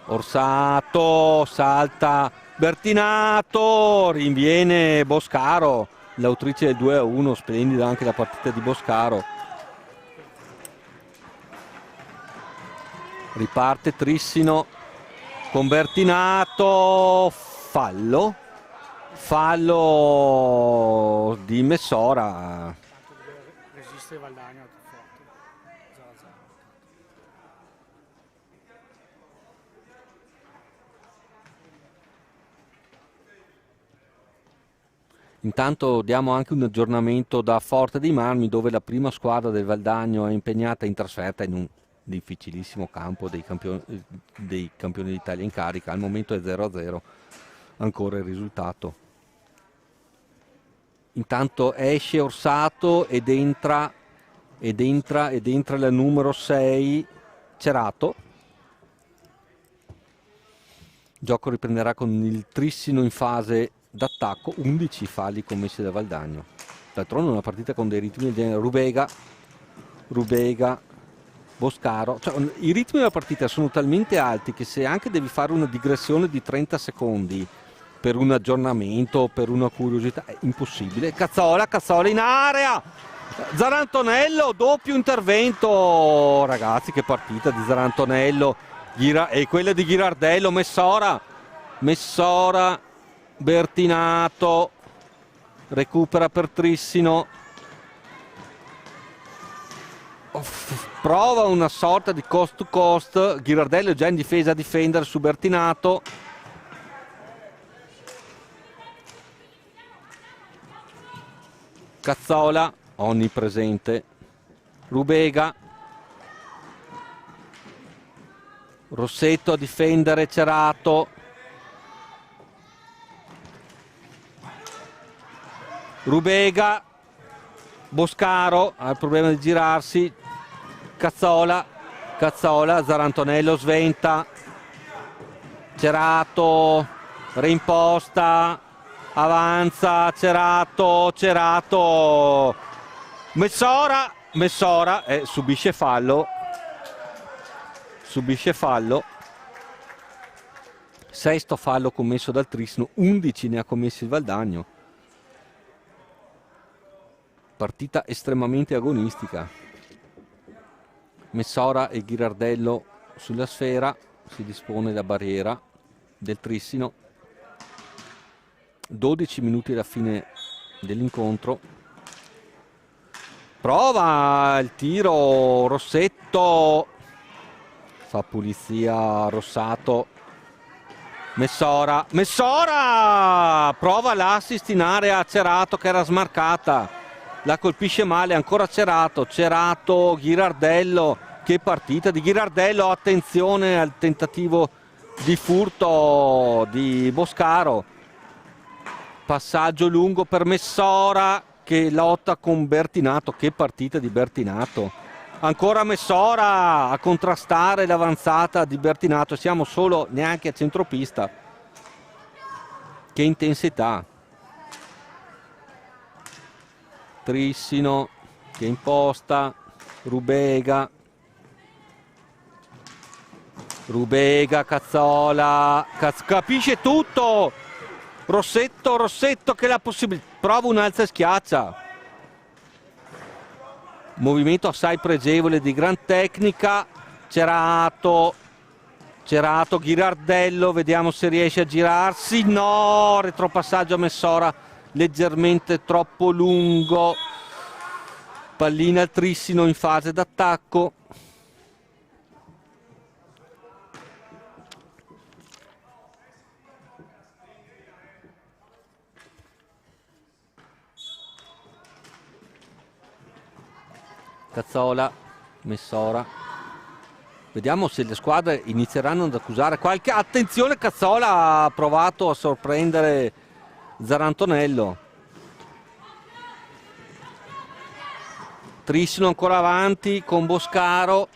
Orsato, salta Bertinato, rinviene Boscaro, l'autrice del 2-1, splendida anche la partita di Boscaro. Riparte Trissino con Bertinato, fallo di Messora. Resiste Valdagno più forte. 0-0. Intanto diamo anche un aggiornamento da Forte dei Marmi, dove la prima squadra del Valdagno è impegnata in trasferta in un difficilissimo campo dei campioni d'Italia in carica. Al momento è 0-0 ancora il risultato. Intanto esce Orsato ed entra la numero 6 Cerato. Il gioco riprenderà con il Trissino in fase d'attacco, 11 falli commessi da Valdagno. D'altronde una partita con dei ritmi del genere. Rubega, Boscaro, cioè, i ritmi della partita sono talmente alti che se anche devi fare una digressione di 30 secondi per un aggiornamento, per una curiosità, è impossibile. Cazzola in area, Zarantonello, doppio intervento, ragazzi, che partita di Zarantonello, e quella di Ghirardello. Messora, Bertinato, recupera per Trissino, prova una sorta di cost to cost, Ghirardello è già in difesa a difendere su Bertinato. Cazzola, onnipresente, Rubega, Rossetto a difendere Cerato, Rubega, Boscaro ha il problema di girarsi, Cazzola, Zarantonello sventa, Cerato reimposta, avanza Cerato, Messora subisce fallo, sesto fallo commesso dal Trissino, 11 ne ha commessi il Valdagno. Partita estremamente agonistica. Messora e Ghirardello sulla sfera, si dispone la barriera del Trissino. 12 minuti alla fine dell'incontro. Prova il tiro Rossetto, fa pulizia Rossato. Messora prova l'assist in area, Cerato che era smarcata, la colpisce male, ancora Cerato, Ghirardello. Che partita di Ghirardello, attenzione al tentativo di furto di Boscaro, passaggio lungo per Messora che lotta con Bertinato. Che partita di Bertinato, ancora Messora a contrastare l'avanzata di Bertinato, siamo solo neanche a centropista. Che intensità. Trissino che imposta, Rubega, Cazzola, capisce tutto. Rossetto che la possibilità, prova un'alza e schiaccia. Movimento assai pregevole di gran tecnica. Cerato, Ghirardello, vediamo se riesce a girarsi. No, retropassaggio a Messora leggermente troppo lungo. Pallina al Trissino in fase d'attacco. Cazzola, Messora. Vediamo se le squadre inizieranno ad accusare qualche... Attenzione, Cazzola ha provato a sorprendere Zarantonello. Trissino ancora avanti con Boscaro.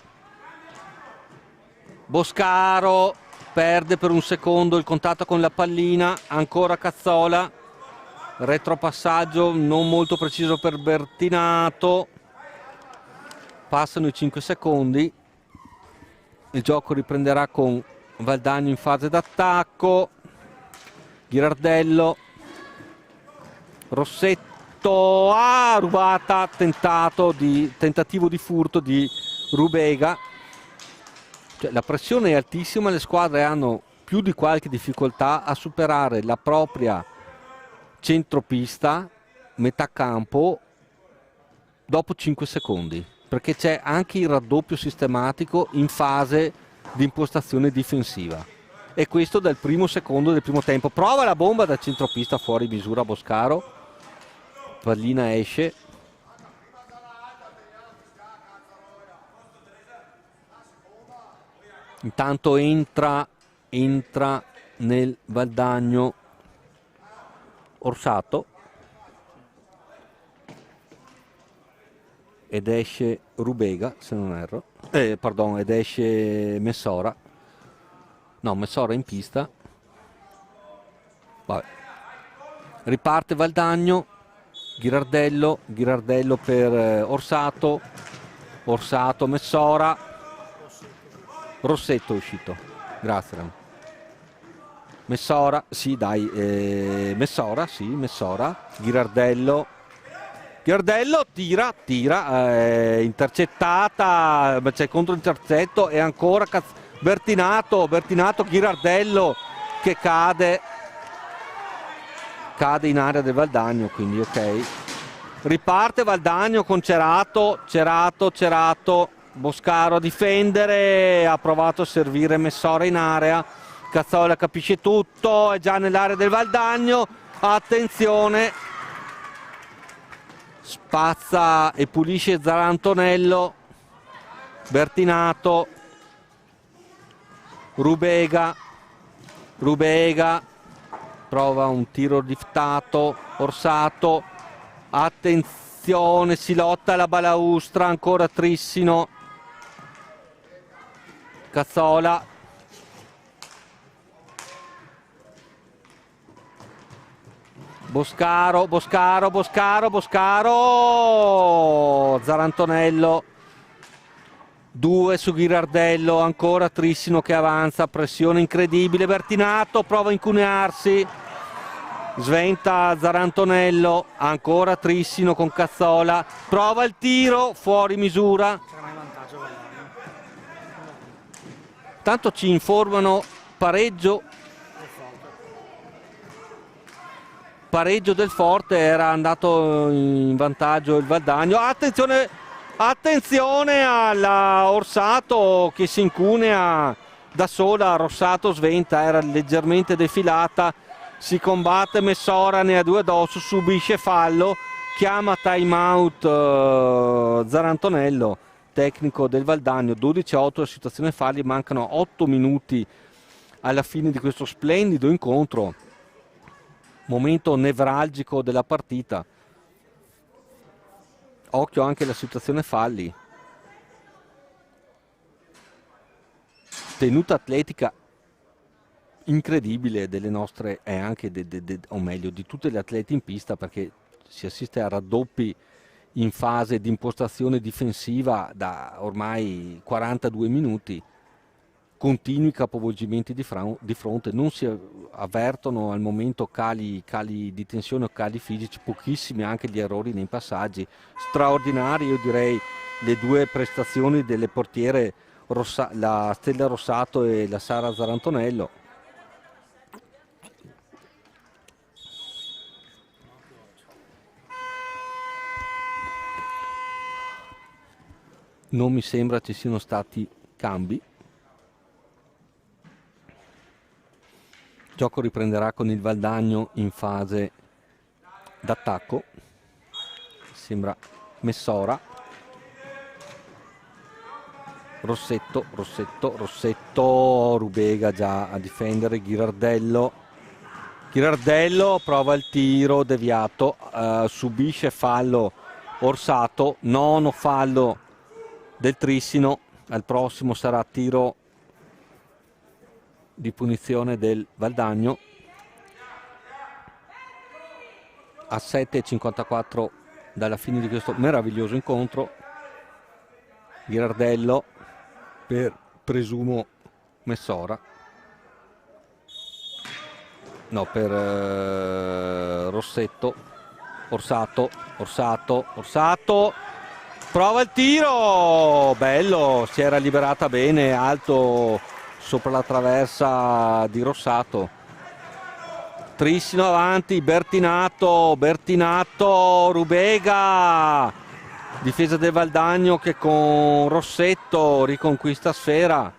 Boscaro perde per un secondo il contatto con la pallina. Ancora Cazzola. Retropassaggio non molto preciso per Bertinato. Passano i 5 secondi. Il gioco riprenderà con Valdagno in fase d'attacco. Ghirardello. Rossetto. Rubata. Tentativo di furto di Rubega. Cioè, la pressione è altissima. Le squadre hanno più di qualche difficoltà a superare la propria centropista, metà campo, dopo 5 secondi. Perché c'è anche il raddoppio sistematico in fase di impostazione difensiva, e questo dal primo secondo del primo tempo. Prova la bomba da centropista fuori misura Boscaro, pallina esce. Intanto entra nel Valdagno Orsato ed esce Rubega, se non erro, ed esce Messora. No, Messora in pista. Vabbè. Riparte Valdagno. Ghirardello per Orsato, Messora. Rossetto è uscito, grazie Ram. Messora, sì dai, Messora, Ghirardello tira, intercettata, ma c'è contro intercetto e ancora Bertinato, Ghirardello che cade in area del Valdagno, quindi ok. Riparte Valdagno con Cerato, Boscaro a difendere, ha provato a servire Messora in area. Cazzola capisce tutto, è già nell'area del Valdagno, attenzione, spazza e pulisce Zarantonello. Bertinato, Rubega, prova un tiro liftato, Orsato, attenzione, si lotta alla balaustra, ancora Trissino. Cazzola, Boscaro, Zarantonello, 2 su Ghirardello, ancora Trissino che avanza, pressione incredibile, Bertinato prova a incunearsi, sventa Zarantonello, ancora Trissino con Cazzola, prova il tiro, fuori misura. Tanto ci informano pareggio del Forte, era andato in vantaggio il Valdagno. Attenzione alla Orsato che si incunea da sola. Rossato sventa, era leggermente defilata, si combatte, Messora ne ha due addosso, subisce fallo, chiama time out Zarantonello, tecnico del Valdagno. 12-8 la situazione falli, mancano 8 minuti alla fine di questo splendido incontro, momento nevralgico della partita. Occhio anche alla situazione falli, tenuta atletica incredibile delle nostre e anche o meglio di tutte le atlete in pista, perché si assiste a raddoppi in fase di impostazione difensiva da ormai 42 minuti, continui capovolgimenti di fronte, non si avvertono al momento cali di tensione o cali fisici, pochissimi anche gli errori nei passaggi. Straordinari, io direi, le due prestazioni delle portiere, la Stella Rossato e la Sara Zarantonello. Non mi sembra ci siano stati cambi. Il gioco riprenderà con il Valdagno in fase d'attacco. Sembra Messora. Rossetto, Rubega già a difendere, Ghirardello prova il tiro deviato, subisce fallo Orsato, nono fallo del Trissino, al prossimo sarà tiro di punizione del Valdagno. A 7:54 dalla fine di questo meraviglioso incontro. Ghirardello per, presumo, Messora, no, per Rossetto. Orsato, prova il tiro, bello, si era liberata bene, alto sopra la traversa di Rossato. Trissino avanti, Bertinato, Rubega, difesa del Valdagno che con Rossetto riconquista sfera.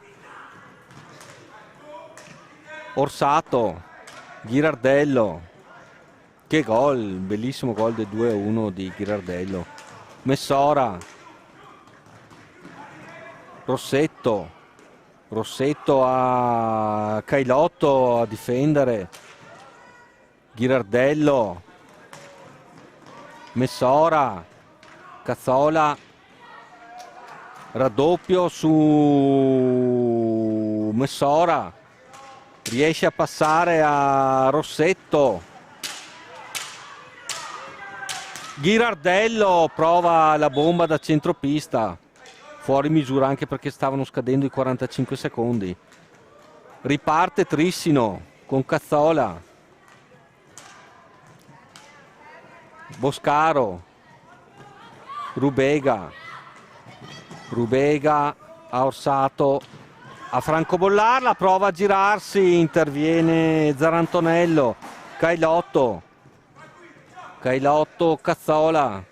Orsato, Ghirardello, che gol, bellissimo gol del 2-1 di Ghirardello. Messora, Rossetto a Cailotto a difendere, Ghirardello, Messora, Cazzola, raddoppio su Messora, riesce a passare a Rossetto, Ghirardello prova la bomba da centropista, fuori misura anche perché stavano scadendo i 45 secondi. Riparte Trissino con Cazzola, Boscaro, Rubega a Orsato, a francobollarla, prova a girarsi, interviene Zarantonello, Cailotto, Cazzola,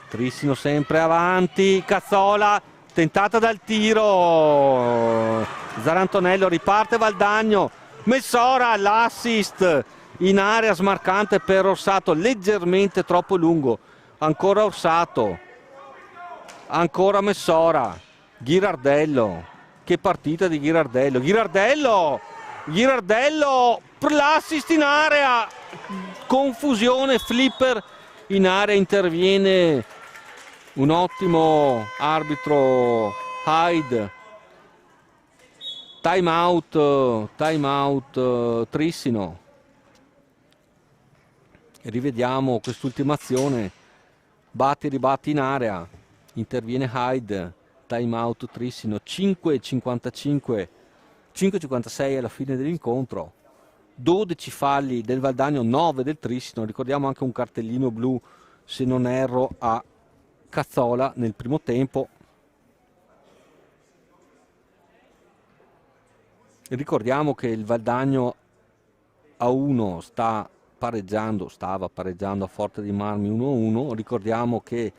Trissino sempre avanti, Cazzola, tentata dal tiro, Zarantonello, riparte Valdagno, Messora, l'assist in area smarcante per Orsato, leggermente troppo lungo, ancora Orsato, ancora Messora, Ghirardello, che partita di Ghirardello, l'assist in area, confusione, flipper in area, interviene un ottimo arbitro Hyde, time out Trissino. Rivediamo quest'ultima azione, batti e ribatti in area, interviene Hyde, time out Trissino, 5:56 alla fine dell'incontro, 12 falli del Valdagno, 9 del Trissino, ricordiamo anche un cartellino blu, se non erro, a Cazzola nel primo tempo. Ricordiamo che il Valdagno a 1 stava pareggiando a Forte dei Marmi 1-1. Ricordiamo che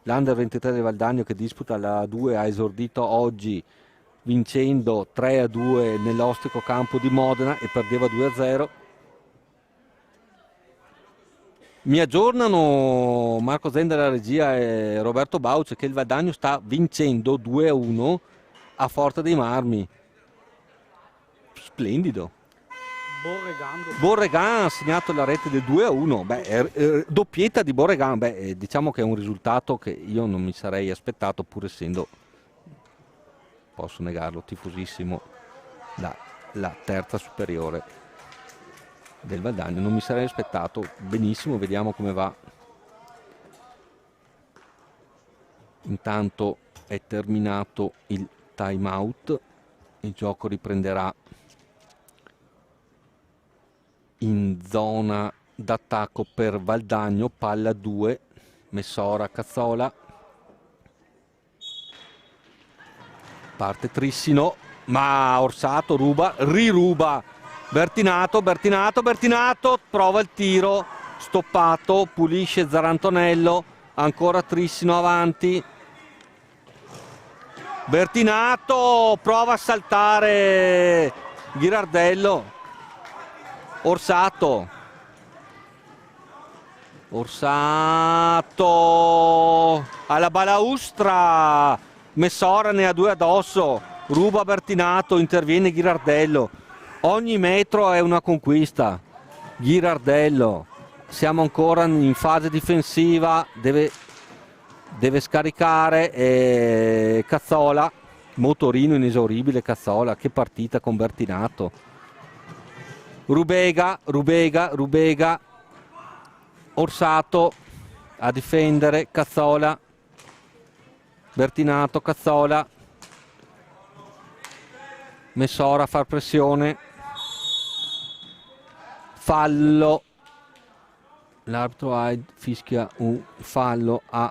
l'Under 23 del Valdagno, che disputa la 2, ha esordito oggi vincendo 3-2 nell'ostico campo di Modena e perdeva 2-0. Mi aggiornano Marco Zen della regia e Roberto Bauce che il Valdagno sta vincendo 2-1 a Forte dei Marmi. Splendido. Borregan ha segnato la rete del 2-1. Doppietta di Borregan. Diciamo che è un risultato che io non mi sarei aspettato, pur essendo, posso negarlo, tifosissimo la terza superiore del Valdagno. Non mi sarei aspettato. Benissimo, vediamo come va. Intanto è terminato il time out, il gioco riprenderà in zona d'attacco per Valdagno, palla 2, Messora, Cazzola, parte Trissino, ma Orsato riruba, Bertinato, prova il tiro, stoppato, pulisce Zarantonello, ancora Trissino avanti, Bertinato, prova a saltare Ghirardello, Orsato alla balaustra, Messora ne ha 2 addosso, ruba Bertinato, interviene Ghirardello, ogni metro è una conquista. Ghirardello, siamo ancora in fase difensiva, deve scaricare Cazzola, motorino inesauribile Cazzola, che partita con Bertinato. Rubega, Orsato a difendere, Cazzola, Bertinato, Cazzola, Messora a far pressione, fallo, l'arbitro fischia un fallo a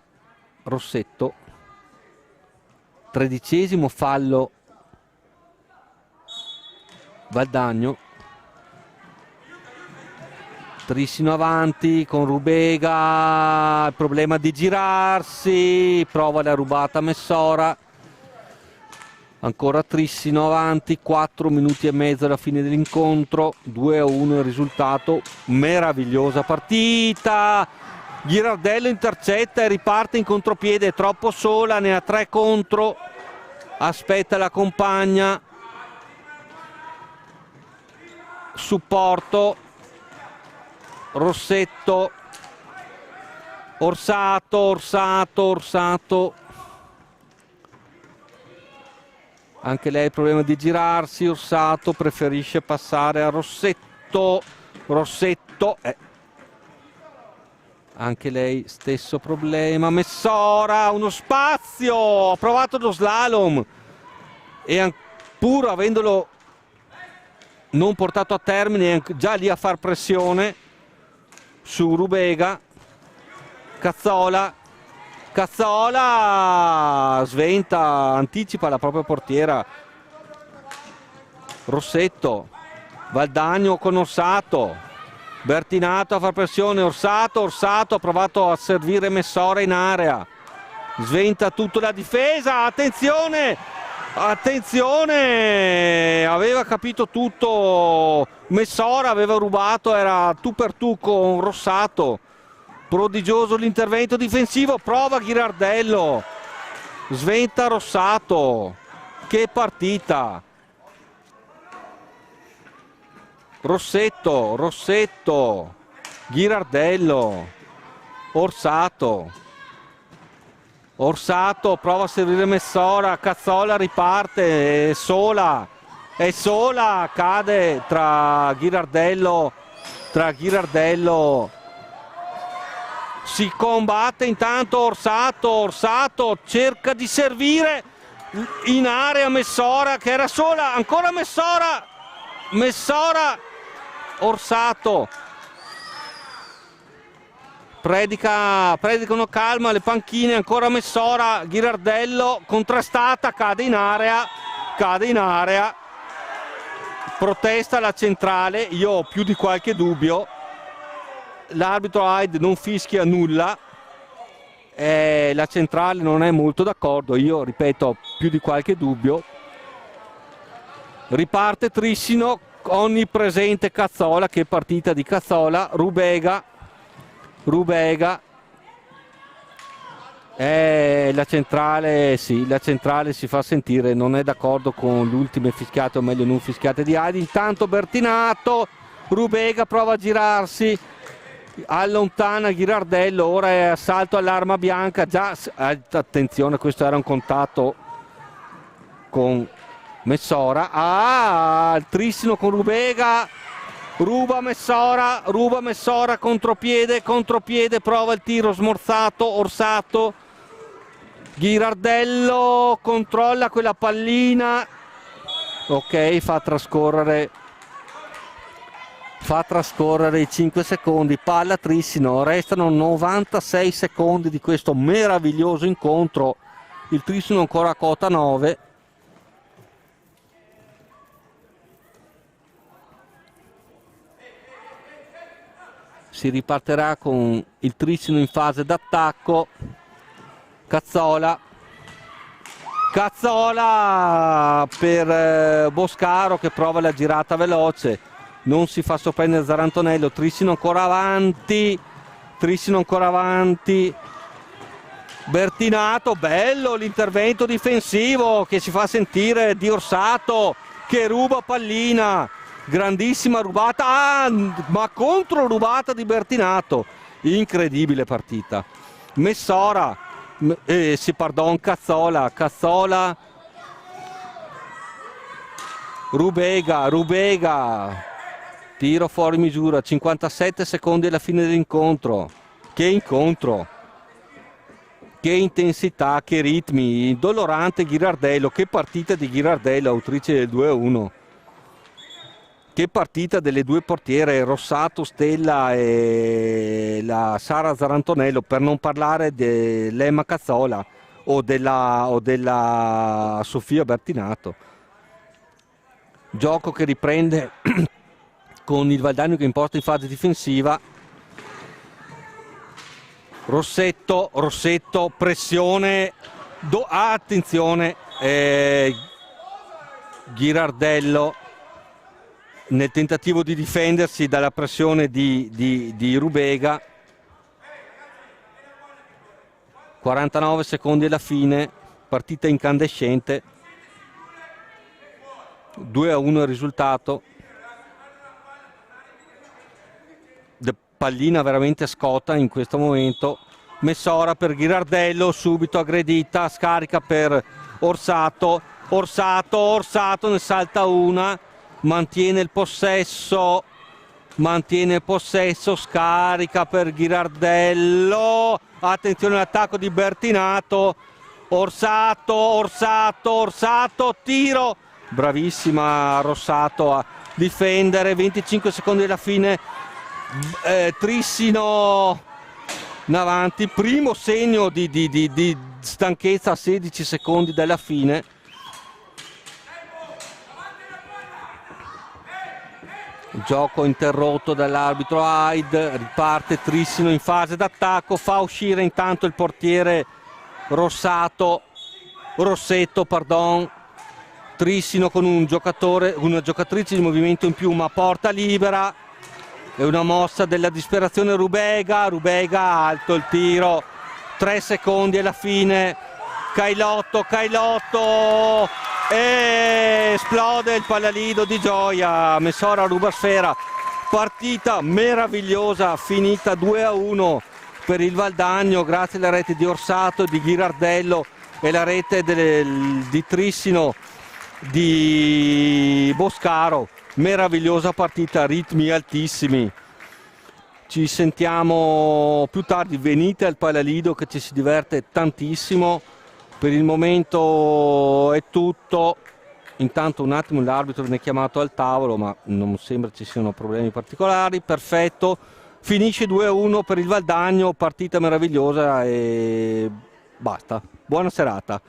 Rossetto, 13° fallo Valdagno. Trissino avanti con Rubega, il problema di girarsi, prova la rubata Messora, ancora Trissino avanti, 4 minuti e mezzo alla fine dell'incontro, 2-1 il risultato, meravigliosa partita, Ghirardello intercetta e riparte in contropiede, è troppo sola, ne ha 3 contro, aspetta la compagna, supporto, Rossetto, Orsato, anche lei ha il problema di girarsi, Orsato preferisce passare a Rossetto, anche lei stesso problema, Messora, uno spazio, ha provato lo slalom e pur avendolo non portato a termine è già lì a far pressione su Rubega, Cazzola sventa, anticipa la propria portiera, Rossetto, Valdagno con Orsato, Bertinato a far pressione, Orsato ha provato a servire Messora in area, sventa tutto la difesa, attenzione, aveva capito tutto Messora, aveva rubato, era tu per tu con Rossato, prodigioso l'intervento difensivo, prova Ghirardello, sventa Rossato, che partita, Rossetto, Ghirardello, Orsato prova a servire Messora, Cazzola riparte, è sola, cade tra Ghirardello, si combatte intanto Orsato cerca di servire in area Messora che era sola, ancora Messora, Orsato predicano calma le panchine, ancora Messora, Ghirardello contrastata, cade in area, protesta la centrale, io ho più di qualche dubbio, l'arbitro Hyde non fischia nulla, la centrale non è molto d'accordo, io ripeto ho più di qualche dubbio. Riparte Trissino, onnipresente Cazzola, che partita di Cazzola, Rubega, la centrale, sì, la centrale si fa sentire, non è d'accordo con le ultime fischiate, o meglio non fischiate di Hyde. Intanto Bertinato, Rubega prova a girarsi, allontana Ghirardello, ora è assalto all'arma bianca, già attenzione, questo era un contatto con Messora, Trissino con Rubega, ruba Messora, contropiede, prova il tiro smorzato, Orsato, Ghirardello controlla quella pallina, ok, fa trascorrere i 5 secondi, palla Trissino, restano 96 secondi di questo meraviglioso incontro, il Trissino ancora a quota 9. Si ripartirà con il Trissino in fase d'attacco. Cazzola per Boscaro che prova la girata veloce, non si fa sorprendere Zarantonello, Trissino ancora avanti, Bertinato, bello l'intervento difensivo che si fa sentire di Orsato che ruba pallina, grandissima rubata, ma contro rubata di Bertinato, incredibile partita. Messora, Cazzola, Rubega, tiro fuori misura, 57 secondi alla fine dell'incontro. Che incontro, che intensità, che ritmi, dolorante Ghirardello, che partita di Ghirardello, autrice del 2-1. Che partita delle due portiere, Rossato Stella e la Sara Zarantonello, per non parlare dell'Emma Cazzola o della Sofia Bertinato. Gioco che riprende con il Valdagno che imposta in fase difensiva. Rossetto, pressione, attenzione, Ghirardello nel tentativo di difendersi dalla pressione di Rubega. 49 secondi alla fine, partita incandescente, 2-1 il risultato. Pallina veramente scotta in questo momento. Messora per Ghirardello, subito aggredita, scarica per Orsato, ne salta una, mantiene il possesso, scarica per Ghirardello, attenzione all'attacco di Bertinato, Orsato, tiro, bravissima Rossato a difendere, 25 secondi alla fine, Trissino in avanti, primo segno di stanchezza a 16 secondi dalla fine. Gioco interrotto dall'arbitro Hyde, riparte Trissino in fase d'attacco, fa uscire intanto il portiere Rossetto, Trissino con una giocatrice di movimento in più, ma porta libera, è una mossa della disperazione. Rubega alto il tiro, 3 secondi alla fine, Cailotto e esplode il pallalido di gioia. Messora ruba sfera, partita meravigliosa, finita 2-1 per il Valdagno grazie alla rete di Orsato, di Ghirardello e la rete di Trissino, di Boscaro. Meravigliosa partita, ritmi altissimi. Ci sentiamo più tardi, venite al Pallalido che ci si diverte tantissimo. Per il momento è tutto. Intanto un attimo l'arbitro viene chiamato al tavolo, ma non sembra ci siano problemi particolari. Perfetto, finisce 2-1 per il Valdagno, partita meravigliosa e basta. Buona serata.